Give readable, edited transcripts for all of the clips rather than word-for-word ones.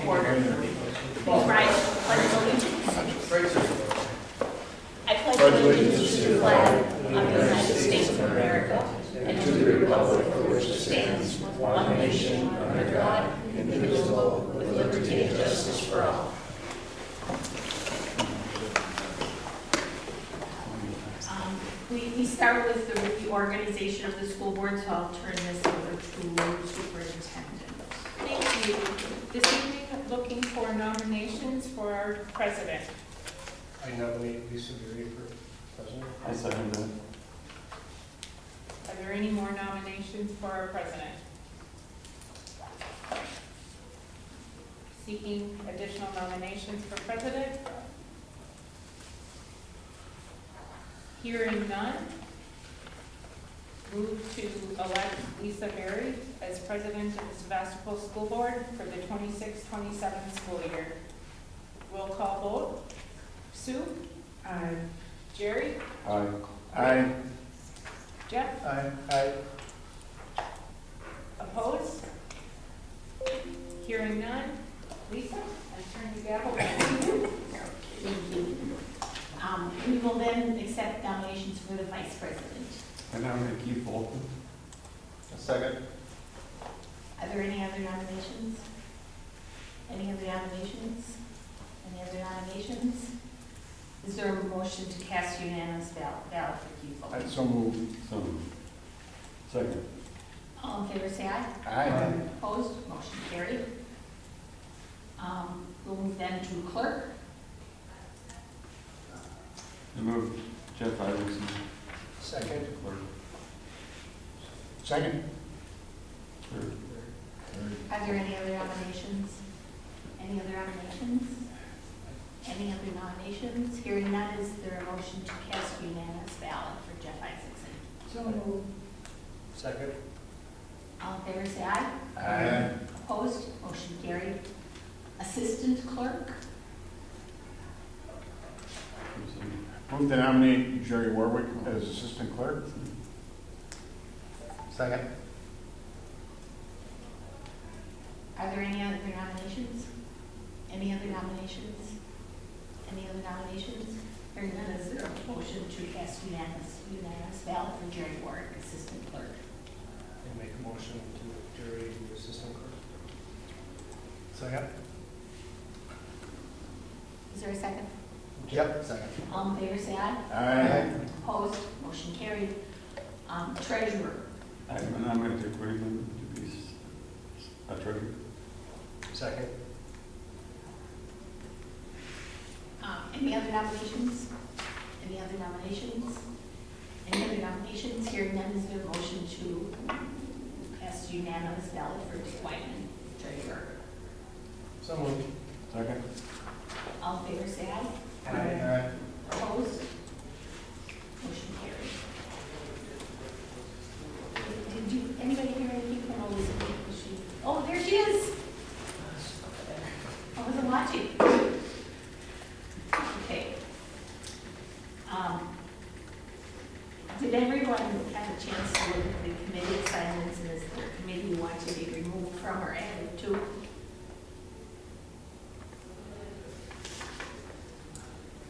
order. Please rise to the pledge of allegiance. I pledge allegiance to the flag of the United States of America and to the republic for which it stands, one nation, under God, indivisible, with liberty and justice for all. We start with the reorganization of the school board, so I'll turn this over to superintendent. Thank you. This evening, looking for nominations for our president. I nominate Lisa Berry for president. I second that. Are there any more nominations for our president? Seeking additional nominations for president? Hearing none, move to elect Lisa Berry as president of the Sevastopol School Board for the 26-27 school year. Roll call vote. Sue? Aye. Jerry? Aye. Aye. Jeff? Aye. Opposed? Hearing none. Lisa, I turn the gavel back to you. Thank you. We will then accept nominations for the vice president. I nominate Keith Bolton. A second. Are there any other nominations? Any other nominations? Any other nominations? Is there a motion to cast unanimous ballot for Keith Bolton? I so moved. So moved. Second. All in favor, say aye. Aye. Opposed? Motion carried. We'll move then to clerk. I move Jeff Isaacson. Second. Clerk. Second. Third. Are there any other nominations? Any other nominations? Any other nominations? Hearing none, is there a motion to cast unanimous ballot for Jeff Isaacson? So moved. Second. All in favor, say aye. Aye. Opposed? Motion carried. Assistant clerk. Move to nominate Jerry Warwick as assistant clerk. Second. Are there any other nominations? Any other nominations? Any other nominations? Hearing none, is there a motion to cast unanimous ballot for Jerry Warwick, assistant clerk? I make a motion to Jerry to assistant clerk. Second. Is there a second? Yep. Second. All in favor, say aye. Aye. Opposed? Motion carried. Treasurer. I'm going to take Whitman to be a treasurer. Second. Any other nominations? Any other nominations? Any other nominations? Hearing none, is there a motion to cast unanimous ballot for Dick Whiteman, treasurer? So moved. Second. All in favor, say aye. Aye. Opposed? Motion carried. Anybody hear anything from Elizabeth? Oh, there she is. I wasn't watching. Okay. Did everyone have a chance to look at the committee assignments, and is there a committee you want to be removed from or added to?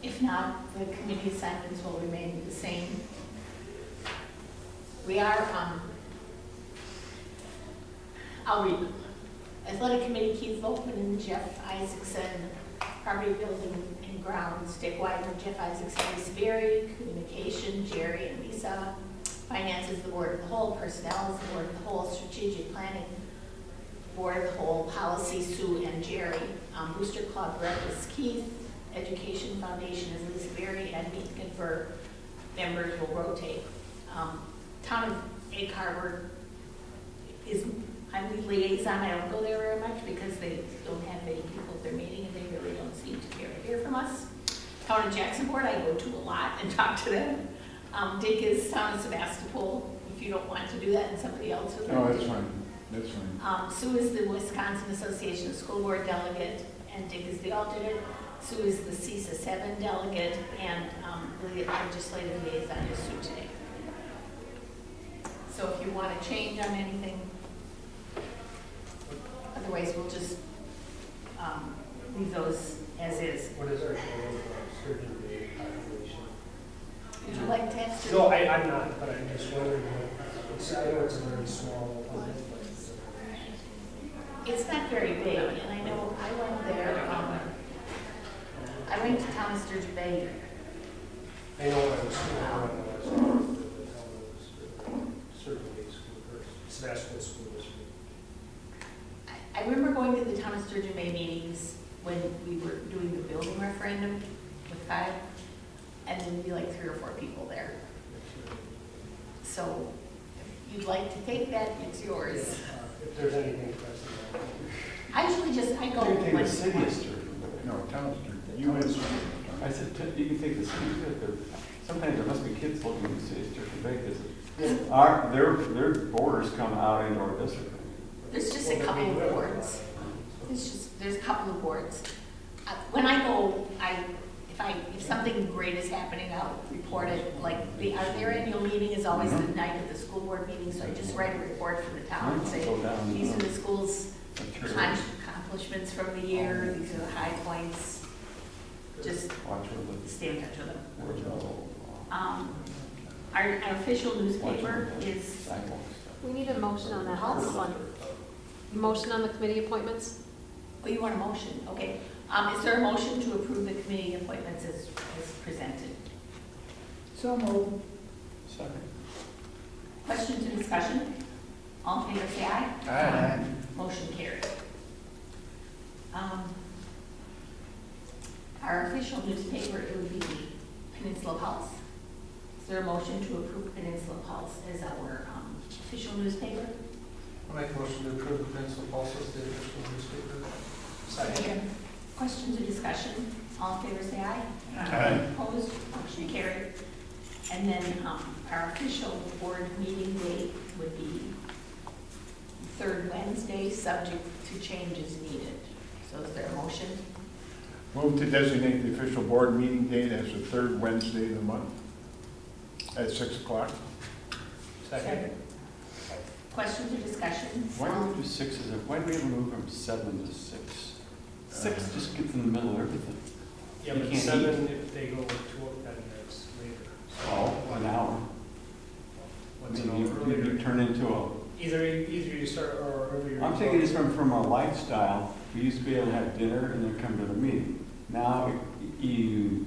If not, the committee assignments will remain the same. We are, I'll read them. Athletic Committee, Keith Volkman and Jeff Isaacson. Property Building and Grounds, Dick Wyman, Jeff Isaacson, Lisa Berry. Communication, Jerry and Lisa. Finances, the Board of the Whole. Personnel is the Board of the Whole. Strategic Planning, Board of the Whole. Policy, Sue and Jerry. Booster Club rep is Keith. Education Foundation is Lisa Berry, and meet and confer members will rotate. Town of Egg Harbor is, I'm the liaison. I don't go there very much because they don't have any people at their meeting and they really don't seem to care to hear from us. Town of Jacksonport, I go to a lot and talk to them. Dick is Town of Sevastopol, if you don't want to do that, and somebody else would like Oh, to. that's fine. That's fine. Sue is the Wisconsin Association of School Board delegate, and Dick is the alternate. Sue is the CISA 7 delegate, and the legislative liaison is Sue today. So if you want to change on anything, otherwise we'll just leave those as is. What is our total surgeon day population? Would you like to have? No, I'm not, but I'm just wondering, I know it's a very small one. It's not very big, and I know I went there, I went to Thomas Sturgeon Bay. I know I was school, I was surgeon day school first, Sevastopol School District. I remember going to the Thomas Sturgeon Bay meetings when we were doing the building referendum with 5, and then there'd be like 3 or 4 people there. So if you'd like to take that, it's yours. If there's anything pressing. I usually I go. You can take the once- city of Sturgeon. No, town street, you went. I said, you can take the city, but sometimes there must be kids looking in the city of Sturgeon Bay, because their borders come out into our district. There's just a couple of boards. There's a couple of boards. When I go, if something great is happening, I'll report it. Like their annual meeting is always the night of the school board meeting, so I just write a report for the town and say, Go down, these are the school's That's true. accomplishments from the year, these are the high points. Just Watch where the, stay in touch with them. where the, Our official newspaper watch where the is, sidewalks. We need a motion on that last one. Motion on the committee appointments? oh, you want a motion? Okay. Is there a motion to approve the committee appointments as presented? So moved. Second. Questions or discussion? All in favor, say aye. Aye. Motion carried. Our official newspaper, it would be Peninsula Pulse. Is there a motion to approve Peninsula Pulse as our official newspaper? I'll make a motion to approve the Peninsula Pulse as the official newspaper. Second. Questions or discussion? All in favor, say aye. Aye. Opposed? Motion carried. And then our official board meeting date would be third Wednesday, subject to changes needed. So is there a motion? Move to designate the official board meeting date as the third Wednesday of the month at 6 o'clock. Second. Questions or discussion? Why do we do 6 as a, why do we ever move from 7 to 6? 6 just gets in the middle of everything. Yeah, You but can't 7, if they go to, then that's later. Oh, an hour. I What's an mean, hour you earlier? turn into a, Either you start or earlier. I'm taking this from a lifestyle. We used to be able to have dinner and then come to the meeting. Now, you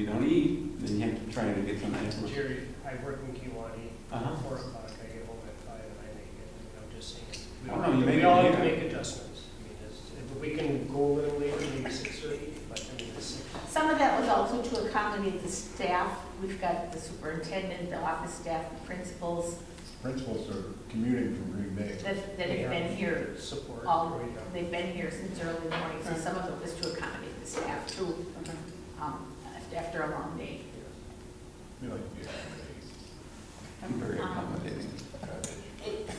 don't eat, then you have to try to get something else. Jerry, I work in Kiwanee, Uh-huh. 4 o'clock, I get home at 5 and I make it, and I'm just saying. Oh, no, you make We it all have to later. make adjustments. I mean, if we can go a little later, maybe 6:30, but I mean, 6. Some of that was also to accommodate the staff. We've got the superintendent, the office staff, the principals Principals are commuting from Green Bay. that have been here Support. all, right now. they've been here since early morning, so some of it was to accommodate the staff too, after a long day. We like to be I'm very accommodating.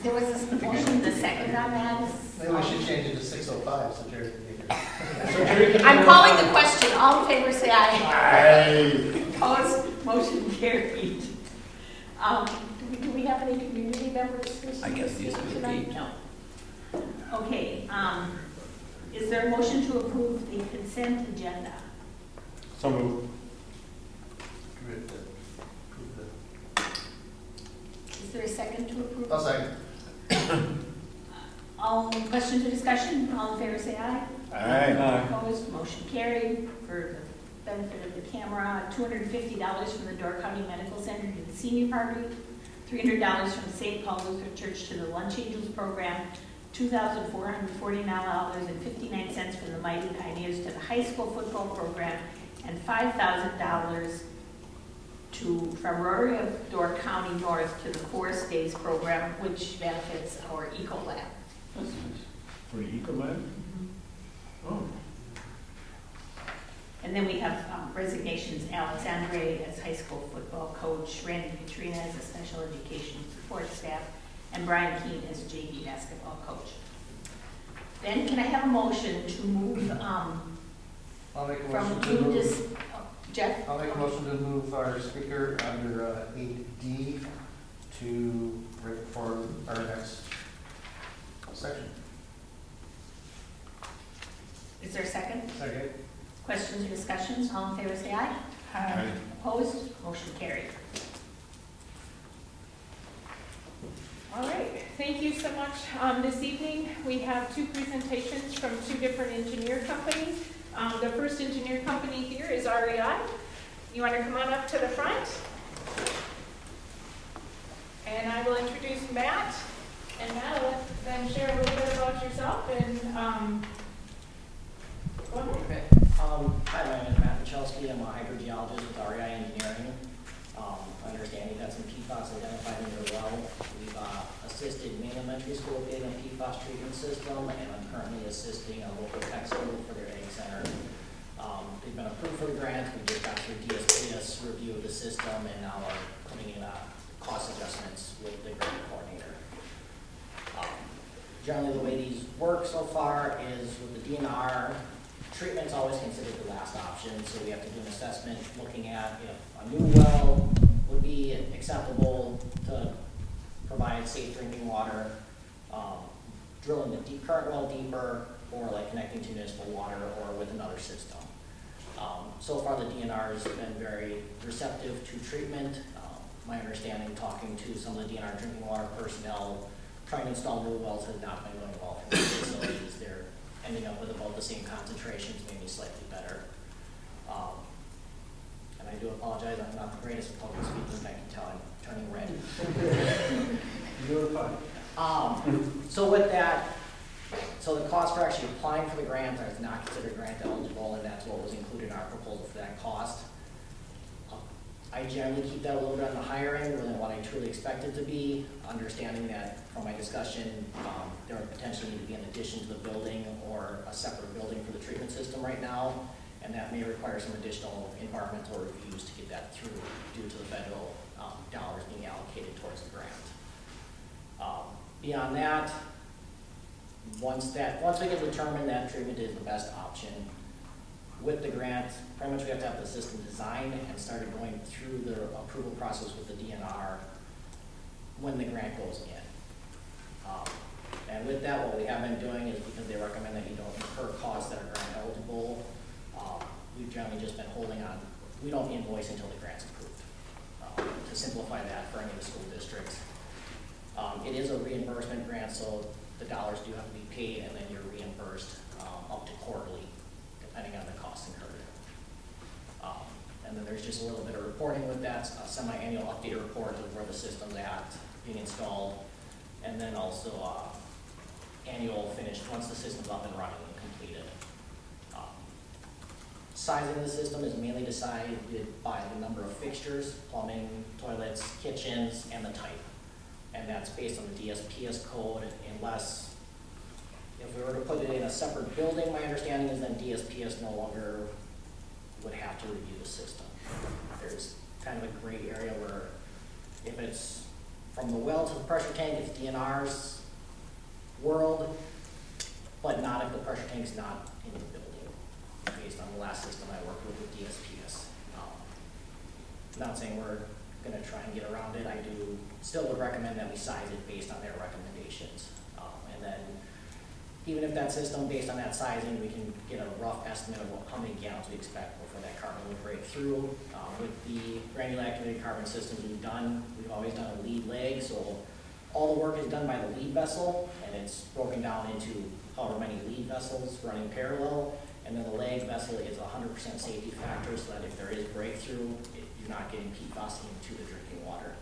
There was a motion, the second on that is. Maybe we should change it to 6:05 so Jerry can be here. So Jerry can- I'm calling the question. All in favor, say aye. Aye. Opposed, motion carried. Do we have any community members? I guess these are the tonight? eight. No. Okay, is there a motion to approve the consent agenda? So moved. Good to approve Is there a second to approve? the- I'll second. All questions or discussion? All in favor, say aye. Aye. Opposed, motion carried. For the benefit of the camera, $250 from the Door County Medical Center to the senior party, $300 from St. Paul Lutheran Church to the Lunch Angels program, $2,449.59 from the Mighty Pioneers to the high school football program, and $5,000 from Rotary of Door County North to the Forest Days program, which benefits our Eco Lab. That's nice. For the Ecolab? Oh. And then we have resignations, Alex Andre as high school football coach, Randy Katrina as a special education support staff, and Brian Keene as JV basketball coach. Then can I have a motion to move I'll make a from motion to June move, to, Jeff? I'll make a motion to move our speaker under 8D to, for our next section. Is there a second? Second. Questions or discussions? All in favor, say aye. Aye. Opposed? Motion carried. All right, thank you so much. This evening, we have two presentations from two different engineer companies. The first engineer company here is REI. You want to come on up to the front? And I will introduce Matt, and Matt will then share a little bit about yourself and, go ahead. Okay. Hi, my name is Matt Michalski. I'm a hydrogeologist with REI Engineering. I understand you've had some PFAS identified in your well. We've assisted Maine Elementary School getting a PFAS treatment system, and I'm currently assisting a local tech school for their egg center. They've been approved for the grant. We just got through DSPS review of the system, and now are putting in cost adjustments with the grant coordinator. Generally, the way these work so far is with the DNR, treatment's always considered the last option, so we have to do an assessment looking at if a new well would be acceptable to provide safe drinking water, drilling the current well deeper, or like connecting to municipal water or with another system. So far, the DNR has been very receptive to treatment. My understanding, talking to some of the DNR drinking water personnel, trying to install new wells has not been going well for the facilities. They're ending up with about the same concentrations, maybe slightly better. And I do apologize, I'm not the greatest at public speaking, I can tell I'm turning red. You're doing fine. So with that, so the cost for actually applying for the grant is not considered grant eligible, and that's what was included in our proposal for that cost. I generally keep that a little bit on the higher end than what I truly expect it to be, understanding that from my discussion, there would potentially need to be an addition to the building or a separate building for the treatment system right now, and that may require some additional environmental reviews to get that through due to the federal dollars being allocated towards the grant. Beyond that, once we can determine that treatment is the best option, with the grant, pretty much we have to have the system designed and started going through the approval process with the DNR when the grant goes in. And with that, what we have been doing is, because they recommend that you don't incur costs that are grant eligible, we've generally just been holding on. We don't invoice until the grant's approved, to simplify that for any of the school districts. It is a reimbursement grant, so the dollars do have to be paid, and then you're reimbursed up to quarterly, depending on the costs incurred. And then there's just a little bit of reporting with that, a semi-annual update report of where the system's at, being installed, and then also annual finished once the system's up and running and completed. Sizing of the system is mainly decided by the number of fixtures, plumbing, toilets, kitchens, and the type. And that's based on the DSPS code, unless, if we were to put it in a separate building, my understanding is then DSPS no longer would have to review the system. There's kind of a gray area where if it's from the well to the pressure tank, it's DNR's world, but not if the pressure tank's not in the building, based on the last system I worked with DSPS. Not saying we're gonna try and get around it. I do still would recommend that we size it based on their recommendations. And then even if that system, based on that sizing, we can get a rough estimate of how many gallons we expect before that carbon would break through. With the granular activated carbon systems we've always done a lead leg, so all the work is done by the lead vessel, and it's broken down into however many lead vessels running parallel, and then the leg vessel is 100% safety factor, so that if there is breakthrough, you're not getting PFAS into the drinking water.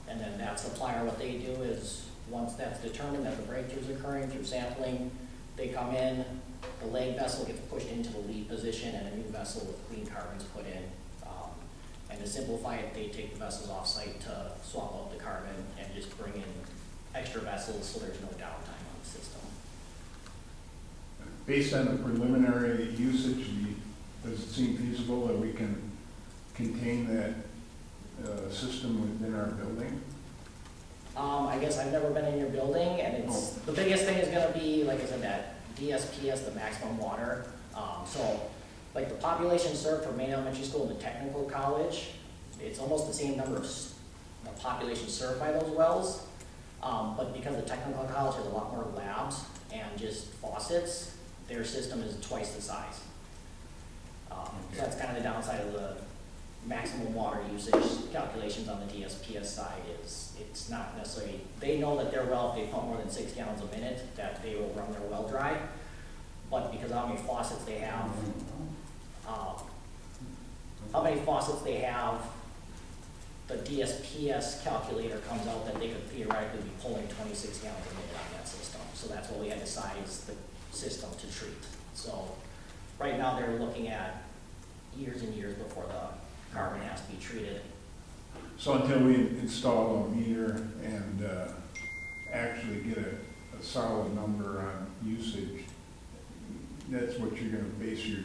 And then that supplier, what they do is, once that's determined that the breakthrough is occurring through sampling, they come in, the leg vessel gets pushed into the lead position, and a new vessel with clean carbons put in. And to simplify it, they take the vessels off-site to swap out the carbon and just bring in extra vessels so there's no downtime on the system. Based on the preliminary usage, does it seem feasible that we can contain that system within our building? I guess I've never been in your building, and it's, the biggest thing is gonna be, like I said, that DSPS, the maximum water. So, like the population served for Maine Elementary School and the technical college, it's almost the same number of the population served by those wells. But because the technical college has a lot more labs and just faucets, their system is twice the size. So that's kind of the downside of the maximum water usage calculations on the DSPS side is it's not necessarily, they know that their well, if they pump more than 6 gallons a minute, that they will run their well dry. But because of how many faucets they have, the DSPS calculator comes out that they could theoretically be pulling 26 gallons a minute on that system. So that's what we had to size the system to treat. So right now they're looking at years and years before the carbon has to be treated. So until we install a meter and actually get a solid number on usage, that's what you're gonna base your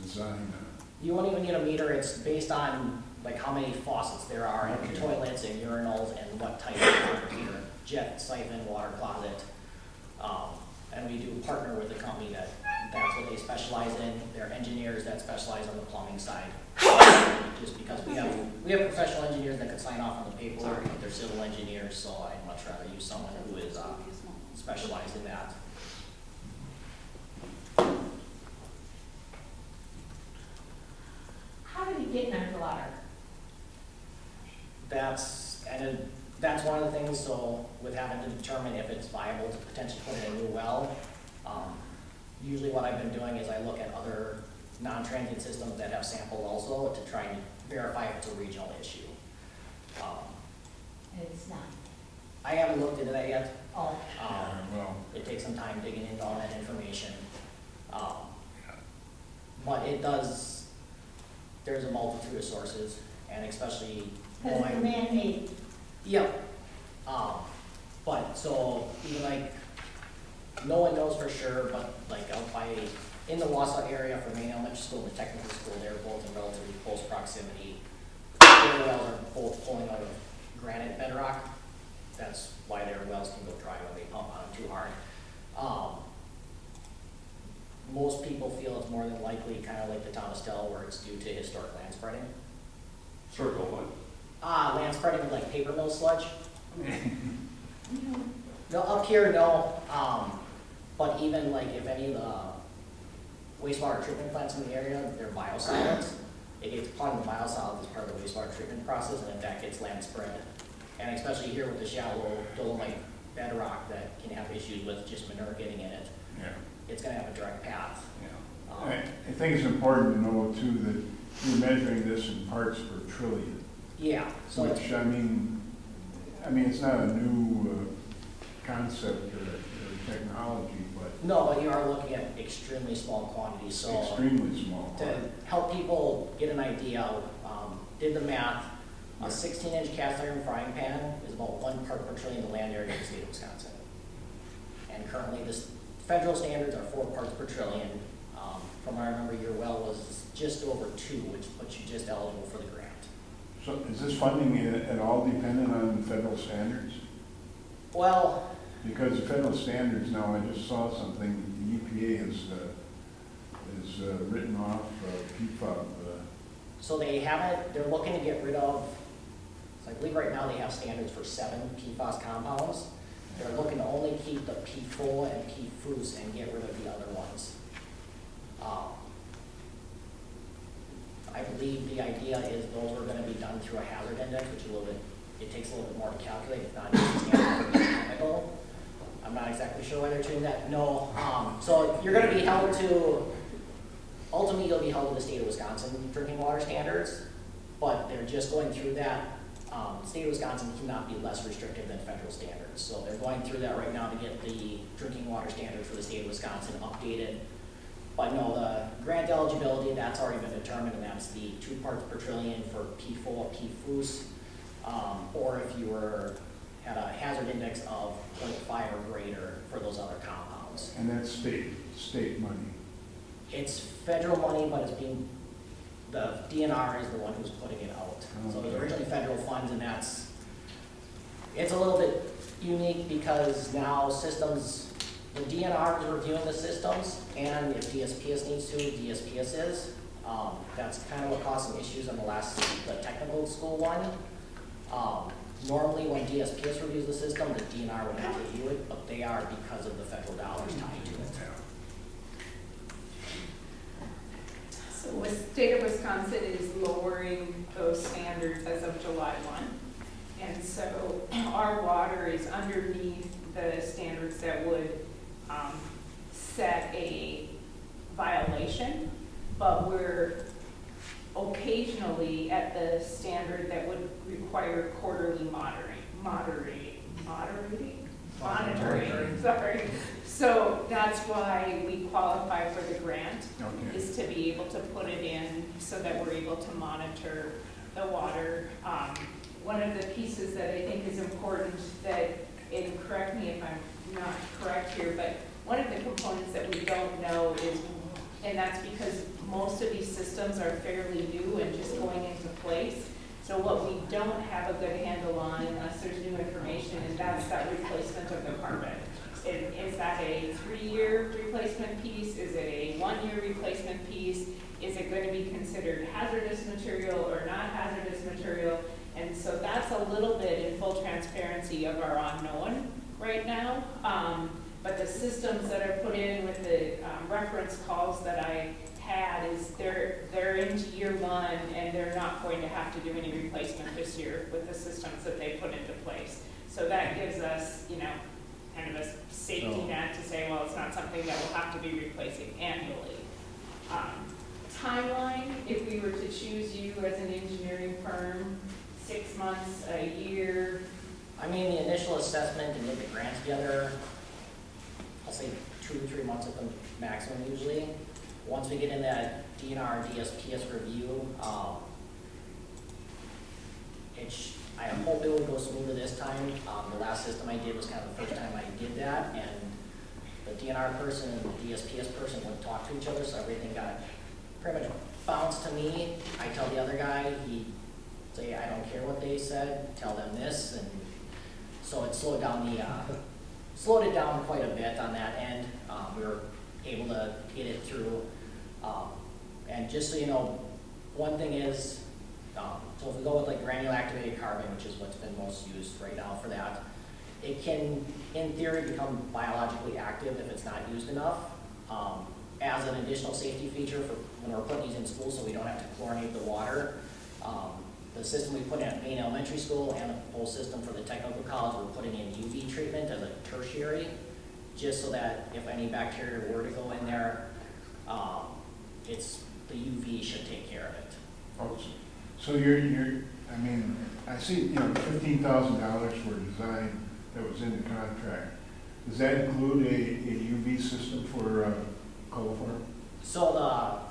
design on? You won't even need a meter, it's based on like how many faucets there are, and Okay. toilets and urinals and what type of water heater, jet, siphon, water closet. And we do partner with a company that's what they specialize in. They're engineers that specialize on the plumbing side. Just because we have professional engineers that could sign off on the paperwork, but they're civil engineers, so I'd much rather use someone who is specialized in that. How did it get in underwater? That's one of the things, so with having to determine if it's viable to potentially put in a new well, usually what I've been doing is I look at other non-transient systems that have sampled also to try and verify if it's a regional issue. And it's not. I haven't looked into that yet. Oh. Well, It takes some time digging into all that information. But it does, there's a multitude of sources, and especially Because it's man-made. Yep. But so even like, no one knows for sure, but like out by, in the Wausau area for Maine Elementary School and the technical school, they're both in relatively close proximity. Their wells are both pulling out of granite bedrock. That's why their wells can go dry when they pump on them too hard. Most people feel it's more than likely kind of like the town of Stella where it's due to historic land spreading. Circle one. Land spreading with like paper mill sludge. No, up here, no. But even like if any of the wastewater treatment plants in the area, they're biosolids. It gets part of the biosolids as part of the wastewater treatment process, and if that gets land spread. And especially here with the shallow dolomite bedrock that can have issues with just manure getting in it, yeah, it's gonna have a direct path. yeah. I think it's important to know too that you're measuring this in parts per trillion. Yeah, so it's, Which, I mean, it's not a new concept or technology, but no, but you are looking at extremely small quantities, so. extremely small. To help people get an idea, did the math, a 16-inch cast iron frying pan is about 1 part per trillion of the land area of the state of Wisconsin. And currently, this federal standards are 4 parts per trillion. From what I remember, your well was just over 2, which puts you just eligible for the grant. So is this funding at all dependent on federal standards? Well, Because the federal standards now, I just saw something, the EPA is written off PFAS. so they haven't, they're looking to get rid of, so I believe right now they have standards for 7 PFAS compounds. They're looking to only keep the PFOA and PFOS and get rid of the other ones. I believe the idea is those are going to be done through a hazard index, which is a little bit, it takes a little bit more to calculate, if not just chemical. I'm not exactly sure why they're doing that. No, so you're going to be held to, ultimately you'll be held to the state of Wisconsin drinking water standards, but they're just going through that. The state of Wisconsin cannot be less restrictive than federal standards. So they're going through that right now to get the drinking water standards for the state of Wisconsin updated. But no, the grant eligibility, that's already been determined, and that's the 2 parts per trillion for PFOA, PFOS, or if you had a hazard index of 0.5 or greater for those other compounds. And that's state money. It's federal money, but the DNR is the one who's putting it out. So it was originally federal funds, and it's a little bit unique because now systems, the DNR is reviewing the systems, and if DSPS needs to, DSPS is. That's kind of what caused some issues on the technical school one. Normally when DSPS reviews the system, the DNR would not review it, but they are because of the federal dollars tied to it. state of Wisconsin is lowering those standards as of July 1. And so our water is underneath the standards that would set a violation, but we're occasionally at the standard that would require quarterly monitoring, sorry. So that's why we qualify for the grant, Okay. is to be able to put it in so that we're able to monitor the water. One of the pieces that I think is important that, and correct me if I'm not correct here, but one of the components that we don't know is, and that's because most of these systems are fairly new and just going into place. So what we don't have a good handle on, unless there's new information, is that's that replacement of the carbon. Is that a 3-year replacement piece? Is it a 1-year replacement piece? Is it going to be considered hazardous material or not hazardous material? And so that's a little bit in full transparency of our unknown right now. But the systems that are put in with the reference calls that I had is they're into year 1 and they're not going to have to do any replacement this year with the systems that they put into place. So that gives us, kind of a safety net to say, well, it's not something that we'll have to be replacing annually. Timeline, if we were to choose you as an engineering firm, 6 months, a year? I mean, the initial assessment and get the grant together, I'll say 2 to 3 months at the maximum usually. Once we get in that DNR and DSPS review, I hope it will go smoother this time. The last system I did was kind of the first time I did that, and the DNR person and the DSPS person would talk to each other, so everything got pretty much bounced to me. I tell the other guy, he say, I don't care what they said, tell them this, and so it slowed it down quite a bit on that end. We were able to get it through. And just so you know, one thing is, so if we go with like granular activated carbon, which is what's been most used right now for that, it can, in theory, become biologically active if it's not used enough. As an additional safety feature for when we're putting these in school so we don't have to chlorinate the water, the system we put in at Maine Elementary School and the whole system for the technical college, we're putting in UV treatment as a tertiary, just so that if any bacteria were to go in there, the UV should take care of it. Oh, so I mean, I see, $15,000 for design that was in the contract. Does that include a UV system for coliform? So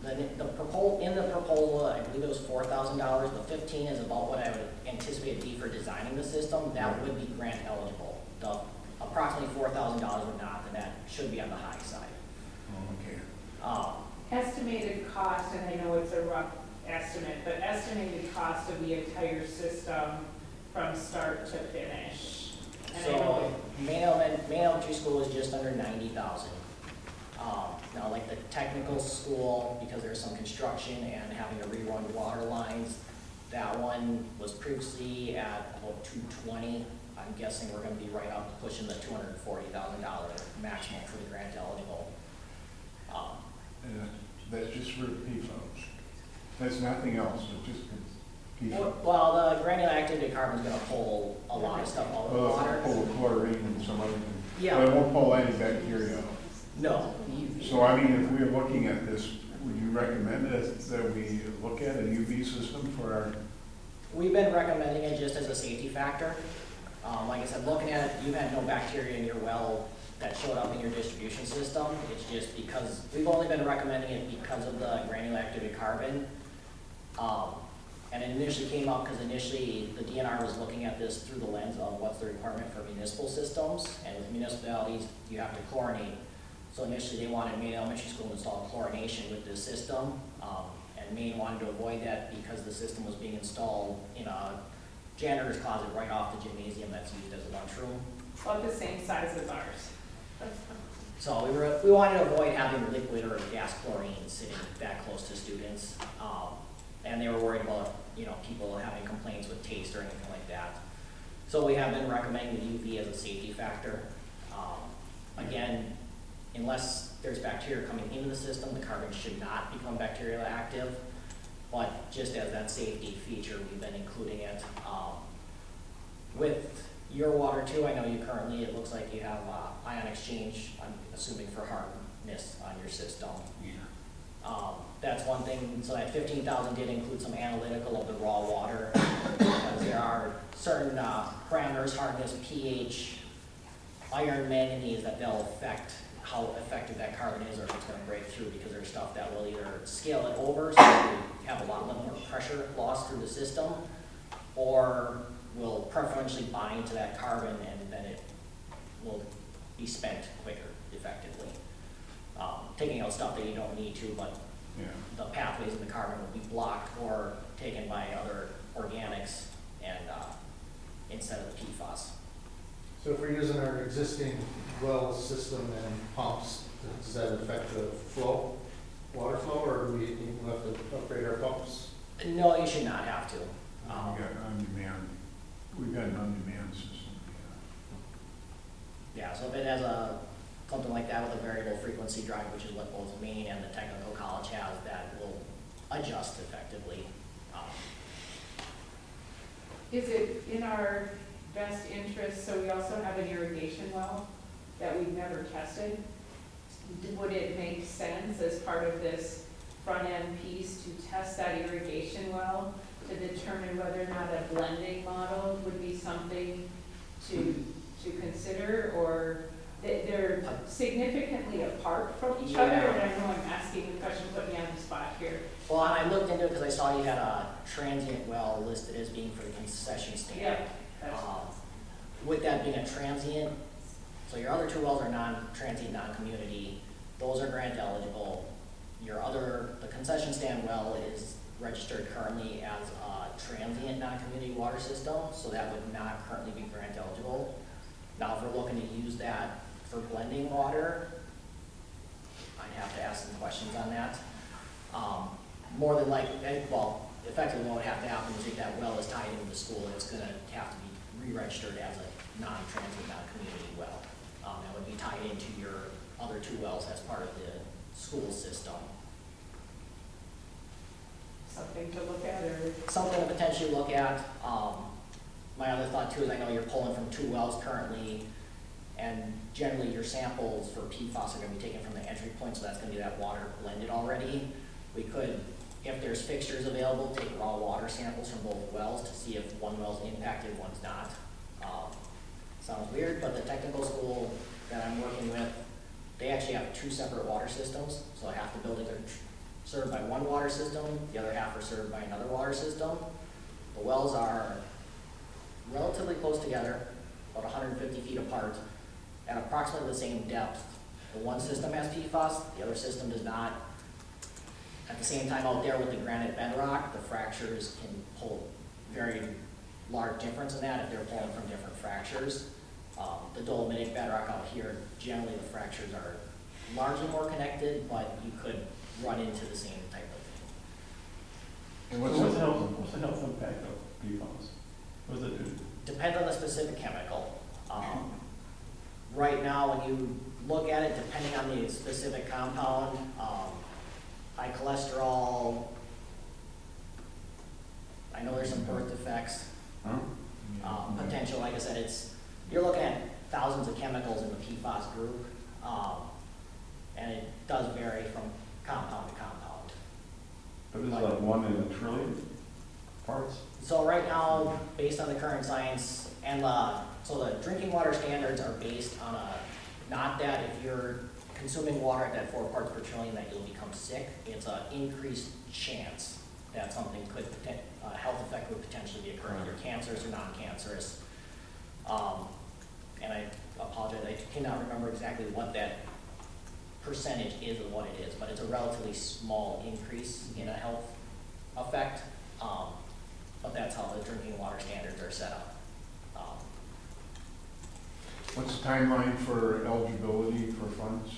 in the proposal, I believe it was $4,000. The 15 is about what I would anticipate to be for designing the system. That would be grant eligible. The approximately $4,000 would not, and that should be on the high side. Oh, okay. Estimated cost, and I know it's a rough estimate, but estimated cost of the entire system from start to finish. And I know So Maine Elementary School is just under $90,000. Now, like the technical school, because there's some construction and having to rerun water lines, that one was previously at about $220,000. I'm guessing we're going to be right up pushing the $240,000 maximum for the grant eligible. That's just for PFAS. That's nothing else, it's just PFAS. Well, the granular activity carbon is going to pull a lot of stuff out of the Well, water. pull chlorine and some other things. Yeah. But it won't pull any bacteria out. No. So, I mean, if we're looking at this, would you recommend that we look at a UV system for our? We've been recommending it just as a safety factor. Like I said, looking at it, you had no bacteria in your well that showed up in your distribution system. It's just because, we've only been recommending it because of the granular activated carbon. And it initially came up because initially the DNR was looking at this through the lens of what's the requirement for municipal systems. And with municipalities, you have to chlorinate. So initially they wanted Maine Elementary School to install chlorination with this system. And Maine wanted to avoid that because the system was being installed in a janitor's closet right off the gymnasium that's used as a lunchroom. about the same size as ours. So we wanted to avoid having liquid or gas chlorine sitting that close to students. And they were worried about, people having complaints with taste or anything like that. So we have been recommending the UV as a safety factor. Again, unless there's bacteria coming into the system, the carbon should not become bacterial active. But just as that safety feature, we've been including it. With your water too, I know you currently, it looks like you have ion exchange, I'm assuming for hardness on your system. Yeah. That's one thing, so that 15,000 did include some analytical of the raw water, because there are certain parameters, hardness, pH, iron, manganese, that they'll affect how effective that carbon is, or if it's gonna break through, because there's stuff that will either scale it over, so you have a lot more pressure loss through the system, or will preferentially bind to that carbon, and then it will be spent quicker, effectively. Taking out stuff that you don't need to, but Yeah. the pathways in the carbon will be blocked or taken by other organics and instead of the PFAS. So if we're using our existing well system and pumps, does that affect the flow, water flow, or do we have to upgrade our pumps? No, you should not have to. We've got on-demand, we've got an on-demand system, Yeah, so if it has something like that with a variable frequency drive, which is what both Maine and the technical college has, that will adjust effectively. Is it in our best interest, so we also have an irrigation well that we've never tested? Would it make sense as part of this front end piece to test that irrigation well to determine whether or not a blending model would be something to consider, or they're significantly apart from each other? Yeah. And I know I'm asking the question, put me on the spot here. Well, I looked into it because I saw you had a transient well listed as being for the concession stand. Yep, that's- With that being a transient, so your other two wells are non-transient, non-community, those are grant eligible. The concession stand well is registered currently as a transient, non-community water system, so that would not currently be grant eligible. Now, if we're looking to use that for blending water, I'd have to ask some questions on that. More than likely, well, effectively what would have to happen is if that well is tied into the school, it's gonna have to be re-registered as a non-transient, non-community well. That would be tied into your other two wells as part of the school system. Something to look at, or? Something to potentially look at. My other thought too is I know you're pulling from two wells currently, and generally your samples for PFAS are gonna be taken from the entry point, so that's gonna be that water blended already. We could, if there's fixtures available, take raw water samples from both wells to see if one well's impacted, one's not. Sounds weird, but the technical school that I'm working with, they actually have two separate water systems, so half the buildings are served by one water system, the other half are served by another water system. The wells are relatively close together, about 150 feet apart, at approximately the same depth. The one system has PFAS, the other system does not. At the same time, out there with the granite bedrock, the fractures can pull very large difference in that if they're pulling from different fractures. The dolomitic bedrock out here, generally the fractures are largely more connected, but you could run into the same type of thing. And What's the health impact of PFAS? What does it do? Depends on the specific chemical. Right now, when you look at it, depending on the specific compound, high cholesterol, I know there's some birth defects, Huh? potential, like I said, you're looking at thousands of chemicals in the PFAS group, and it does vary from compound to compound. But is it like 1 in a trillion parts? So right now, based on the current science, and so the drinking water standards are based on not that if you're consuming water at that 4 parts per trillion that you'll become sick, it's an increased chance that something could, a health effect would potentially be occurring, either cancerous or non-cancerous. And I apologize, I cannot remember exactly what that percentage is of what it is, but it's a relatively small increase in a health effect. But that's how the drinking water standards are set up. What's the timeline for eligibility for funds?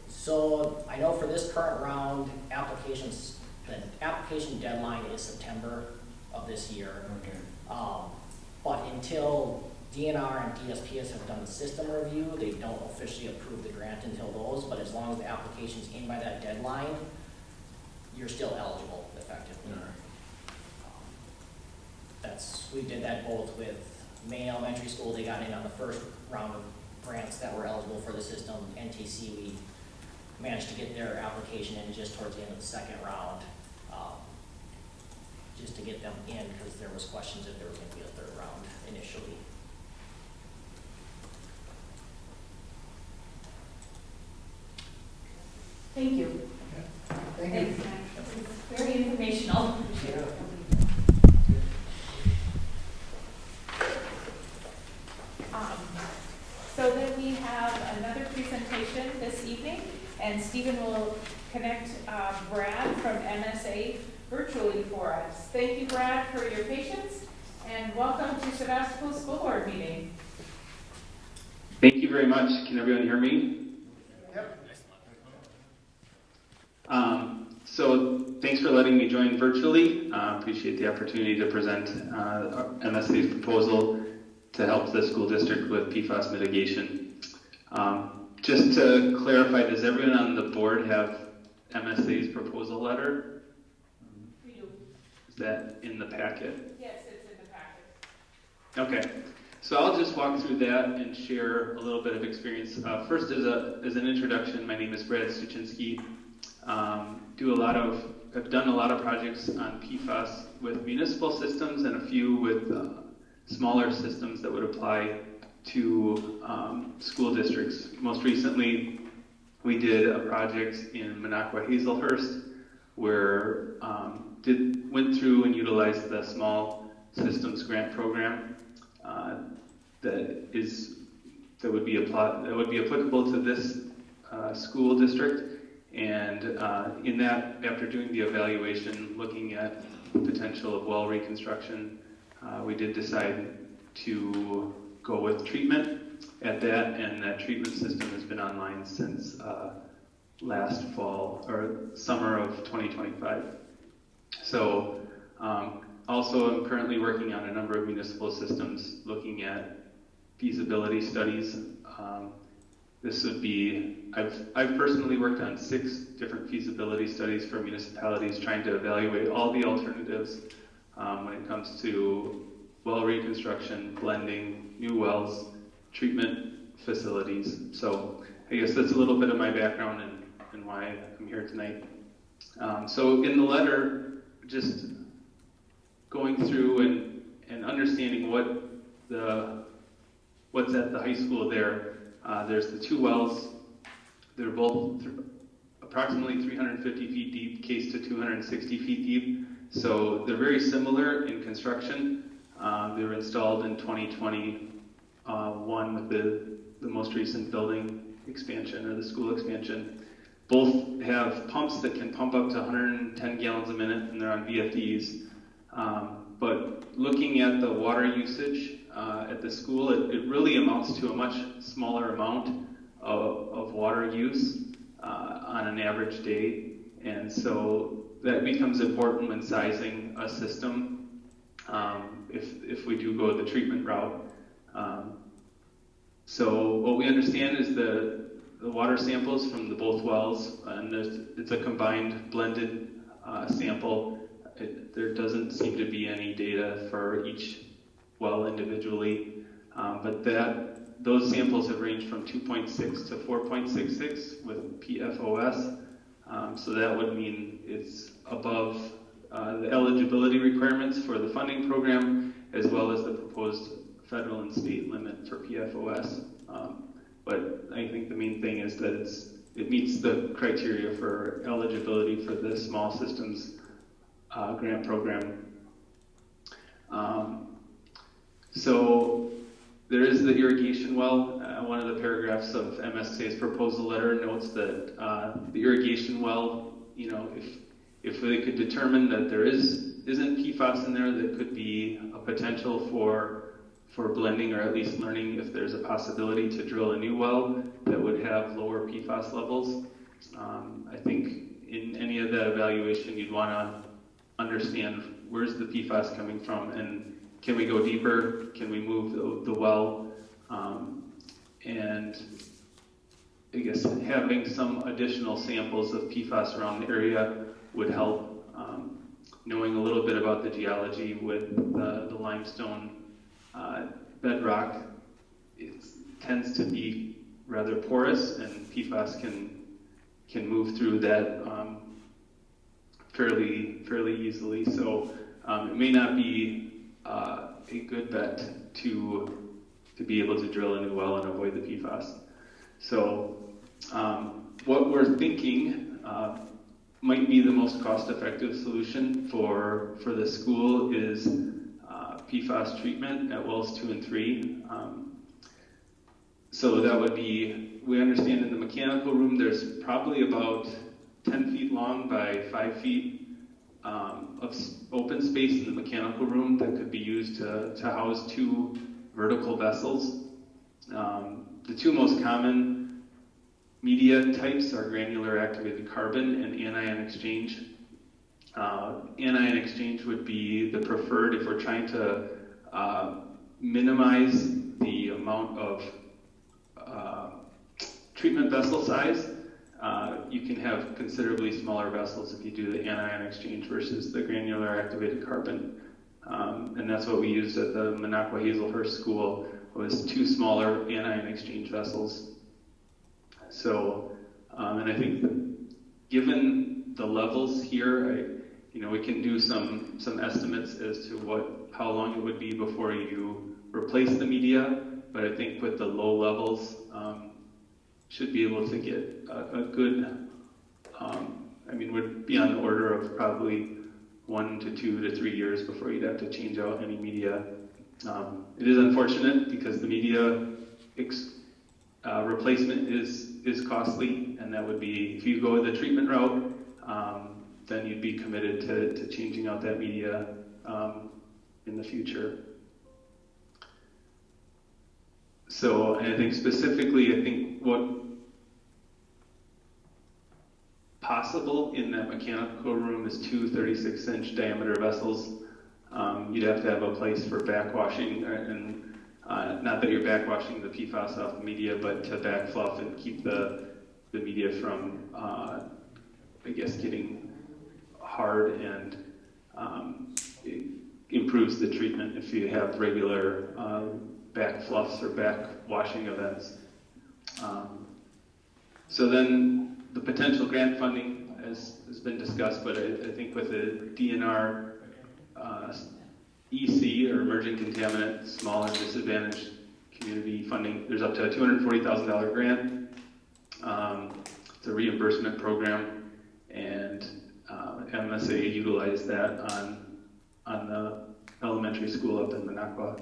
So I know for this current round, applications, the application deadline is September of this year. Okay. But until DNR and DSPS have done the system review. They don't officially approve the grant until those, but as long as the application's in by that deadline, you're still eligible effectively. We did that both with Maine Elementary School, they got in on the first round of grants that were eligible for the system. NTC, we managed to get their application in just towards the end of the second round, just to get them in, because there was questions if there was gonna be a third round initially. Thank you. Thank you. Thanks, Matt. This is very informational. Yeah. So then we have another presentation this evening, and Stephen will connect Brad from MSA virtually for us. Thank you, Brad, for your patience, and welcome to Sevastopol School Board meeting. Thank you very much. Can everyone hear me? Yep. So thanks for letting me join virtually. Appreciate the opportunity to present MSA's proposal to help the school district with PFAS mitigation. Just to clarify, does everyone on the board have MSA's proposal letter? We do. Is that in the packet? Yes, it's in the packet. Okay. So I'll just walk through that and share a little bit of experience. First, as an introduction, my name is Brad Stuchinski. I've done a lot of projects on PFAS with municipal systems and a few with smaller systems that would apply to school districts. Most recently, we did a project in Minocqua Hazelhurst where went through and utilized the small systems grant program that would be applicable to this school district. And in that, after doing the evaluation, looking at the potential of well reconstruction, we did decide to go with treatment at that, and that treatment system has been online since last fall or summer of 2025. So also I'm currently working on a number of municipal systems looking at feasibility studies. This would be, I've personally worked on 6 different feasibility studies for municipalities trying to evaluate all the alternatives when it comes to well reconstruction, blending, new wells, treatment facilities. So I guess that's a little bit of my background and why I'm here tonight. So in the letter, just going through and understanding what's at the high school there. There's the 2 wells. They're both approximately 350 feet deep, cased to 260 feet deep. So they're very similar in construction. They were installed in 2021 with the most recent building expansion or the school expansion. Both have pumps that can pump up to 110 gallons a minute, and they're on VFDs. But looking at the water usage at the school, it really amounts to a much smaller amount of water use on an average day. And so that becomes important when sizing a system if we do go the treatment route. So what we understand is the water samples from the both wells, and it's a combined blended sample. There doesn't seem to be any data for each well individually, but those samples have ranged from 2.6 to 4.66 with PFOS. So that would mean it's above the eligibility requirements for the funding program, as well as the proposed federal and state limit for PFOS. But I think the main thing is that it meets the criteria for eligibility for the small systems grant program. So there is the irrigation well. One of the paragraphs of MSA's proposal letter notes that the irrigation well, if they could determine that there isn't PFAS in there, that could be a potential for blending, or at least learning if there's a possibility to drill a new well that would have lower PFAS levels. I think in any of that evaluation, you'd want to understand where's the PFAS coming from, and can we go deeper? Can we move the well? And I guess having some additional samples of PFAS around the area would help. Knowing a little bit about the geology with the limestone bedrock, it tends to be rather porous, and PFAS can move through that fairly easily. So it may not be a good bet to be able to drill a new well and avoid the PFAS. So what we're thinking might be the most cost-effective solution for the school is PFAS treatment at wells 2 and 3. So that would be, we understand in the mechanical room there's probably about 10 feet long by 5 feet of open space in the mechanical room that could be used to house 2 vertical vessels. The 2 most common media types are granular activated carbon and anion exchange. Anion exchange would be the preferred if we're trying to minimize the amount of treatment vessel size. You can have considerably smaller vessels if you do the anion exchange versus the granular activated carbon. And that's what we used at the Minocqua Hazelhurst School, was 2 smaller anion exchange vessels. So, and I think given the levels here, we can do some estimates as to how long it would be before you replace the media. But I think with the low levels, should be able to get a good. Would be on the order of probably 1 to 2 to 3 years before you'd have to change out any media. It is unfortunate because the media replacement is costly, and that would be, if you go the treatment route, then you'd be committed to changing out that media in the future. So, and I think specifically, what possible in that mechanical room is 2 36-inch diameter vessels. You'd have to have a place for backwashing, and not that you're backwashing the PFAS off the media, but to back fluff and keep the media from, getting hard, and it improves the treatment if you have regular back fluffs or back washing events. So then the potential grant funding has been discussed, but I think with the DNR EC, or Emerging Contaminant Small and Disadvantaged Community Funding, there's up to a $240,000 grant. It's a reimbursement program, and MSA utilized that on the elementary school up in Minocqua.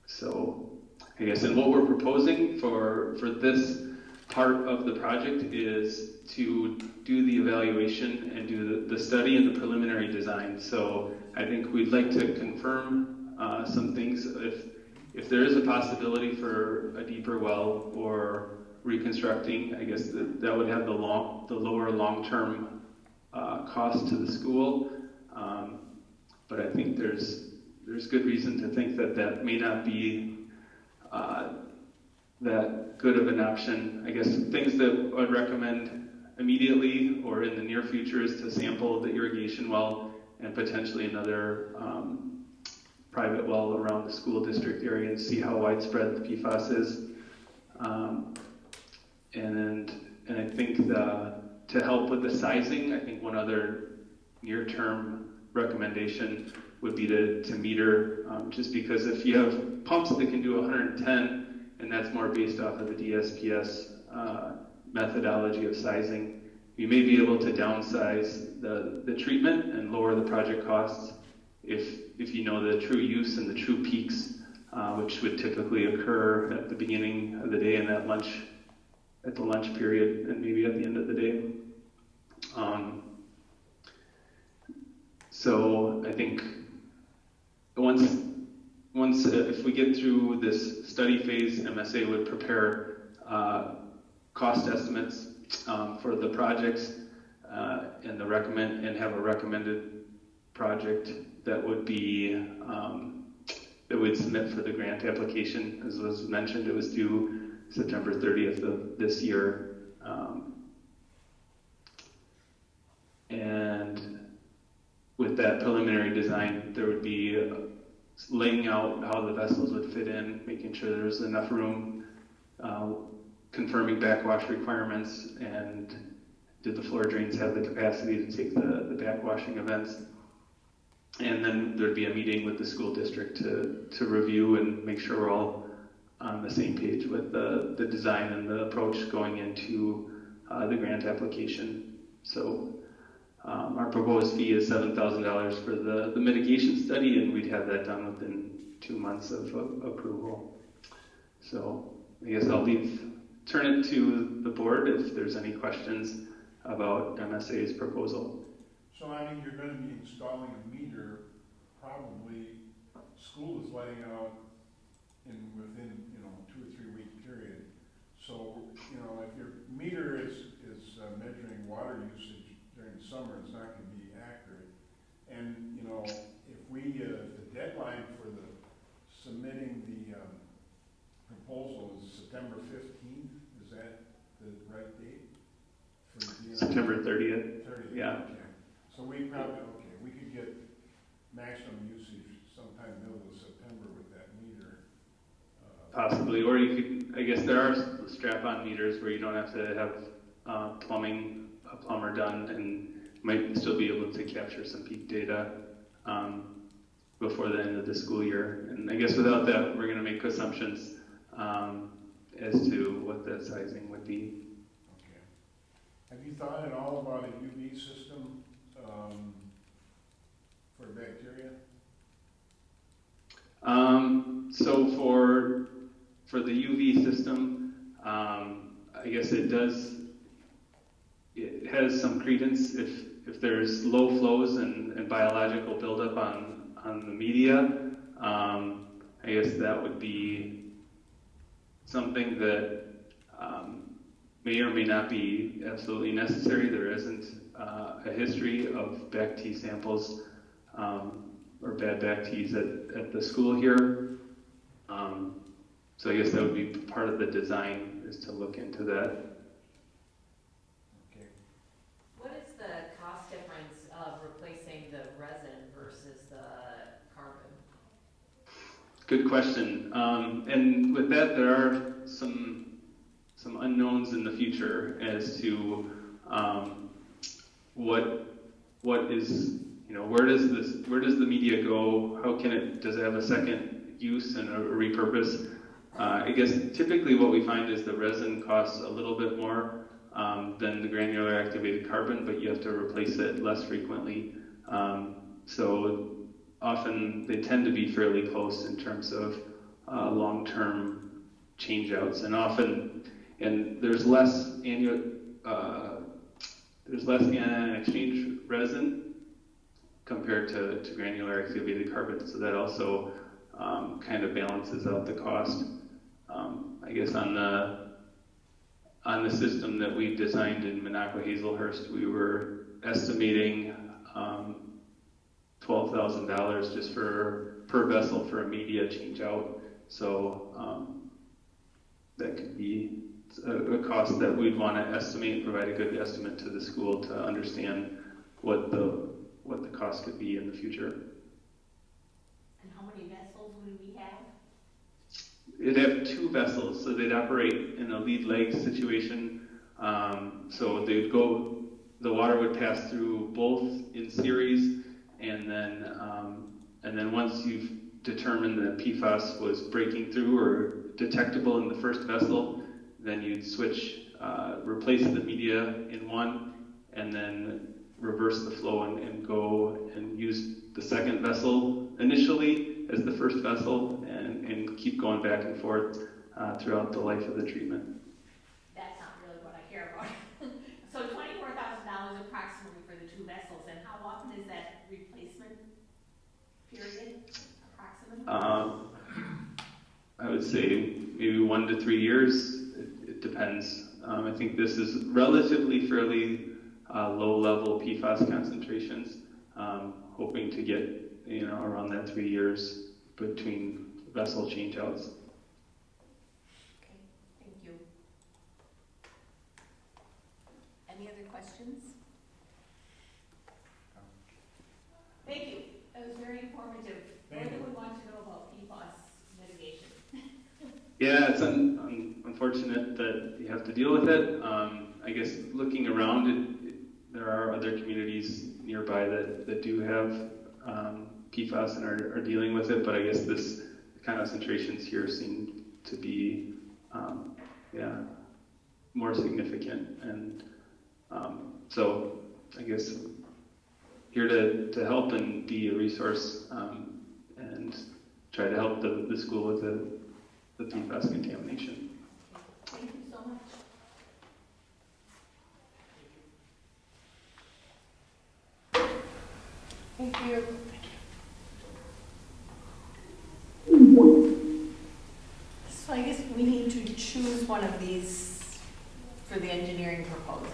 So I guess, and what we're proposing for this part of the project is to do the evaluation and do the study and the preliminary design. So I think we'd like to confirm some things. If there is a possibility for a deeper well or reconstructing, I guess that would have the lower long-term cost to the school. But I think there's good reason to think that may not be that good of an option. I guess things that I'd recommend immediately or in the near future is to sample the irrigation well and potentially another private well around the school district area and see how widespread the PFAS is. And I think to help with the sizing, I think one other near-term recommendation would be to meter, just because if you have pumps that can do 110, and that's more based off of the DSPS methodology of sizing, you may be able to downsize the treatment and lower the project costs if you know the true use and the true peaks, which would typically occur at the beginning of the day and at the lunch period, and maybe at the end of the day. So I think once if we get through this study phase, MSA would prepare cost estimates for the projects and have a recommended project that would be that would submit for the grant application. As was mentioned, it was due September 30th of this year. And with that preliminary design, there would be laying out how the vessels would fit in, making sure there's enough room, confirming backwash requirements, and did the floor drains have the capacity to take the backwashing events. And then there'd be a meeting with the school district to review and make sure we're all on the same page with the design and the approach going into the grant application. So our proposed fee is $7,000 for the mitigation study, and we'd have that done within 2 months of approval. So I guess I'll turn it to the board if there's any questions about MSA's proposal. So I mean, you're gonna be installing a meter, probably, school is letting out within, 2 or 3 week period. So, if your meter is measuring water usage during the summer, it's not gonna be accurate. And, if the deadline for submitting the proposal is September 15th, is that the right date? September 30th. 30th, Yeah. okay. So we could get maximum usage sometime middle of September with that meter. Possibly, or you could, I guess there are strap-on meters where you don't have to have a plumber done, and might still be able to capture some peak data before the end of the school year. And I guess without that, we're going to make assumptions as to what the sizing would be. Okay. Have you thought at all about a UV system for bacteria? So for the UV system, I guess it has some credence if there's low flows and biological buildup on the media. I guess that would be something that may or may not be absolutely necessary. There isn't a history of back tea samples or bad back teas at the school here. So I guess that would be part of the design, is to look into that. Okay. What is the cost difference of replacing the resin versus the carbon? Good question. And with that, there are some unknowns in the future as to what is, where does the media go? How does it have a second use and a repurpose? I guess typically what we find is the resin costs a little bit more than the granular activated carbon, but you have to replace it less frequently. So often they tend to be fairly close in terms of long-term changeouts, and there's less anion exchange resin compared to granular activated carbon, so that also kind of balances out the cost. I guess on the system that we designed in Minocqua Hazelhurst, we were estimating $12,000 just per vessel for a media change out. So that could be a cost that we'd want to estimate, provide a good estimate to the school to understand what the cost could be in the future. And how many vessels would we have? It'd have 2 vessels, so they'd operate in a lead leg situation. So the water would pass through both in series, and then once you've determined that PFAS was breaking through or detectable in the first vessel, then you'd replace the media in one, and then reverse the flow and go and use the second vessel initially as the first vessel, and keep going back and forth throughout the life of the treatment. That's not really what I care about. So $24,000 approximately for the 2 vessels, and how often is that replacement period approximately? I would say maybe 1 to 3 years. It depends. I think this is relatively fairly low-level PFAS concentrations. hoping to get, around that 3 years between vessel changeouts. Okay, thank you. Any other questions? Thank you. That was very informative. What do we want to know about PFAS mitigation? Yeah, it's unfortunate that you have to deal with it. I guess looking around, there are other communities nearby that do have PFAS and are dealing with it, but I guess the concentrations here seem to be, more significant. And so I guess here to help and be a resource and try to help the school with the PFAS contamination. Thank you so much. Thank you. So I guess we need to choose one of these for the engineering proposal.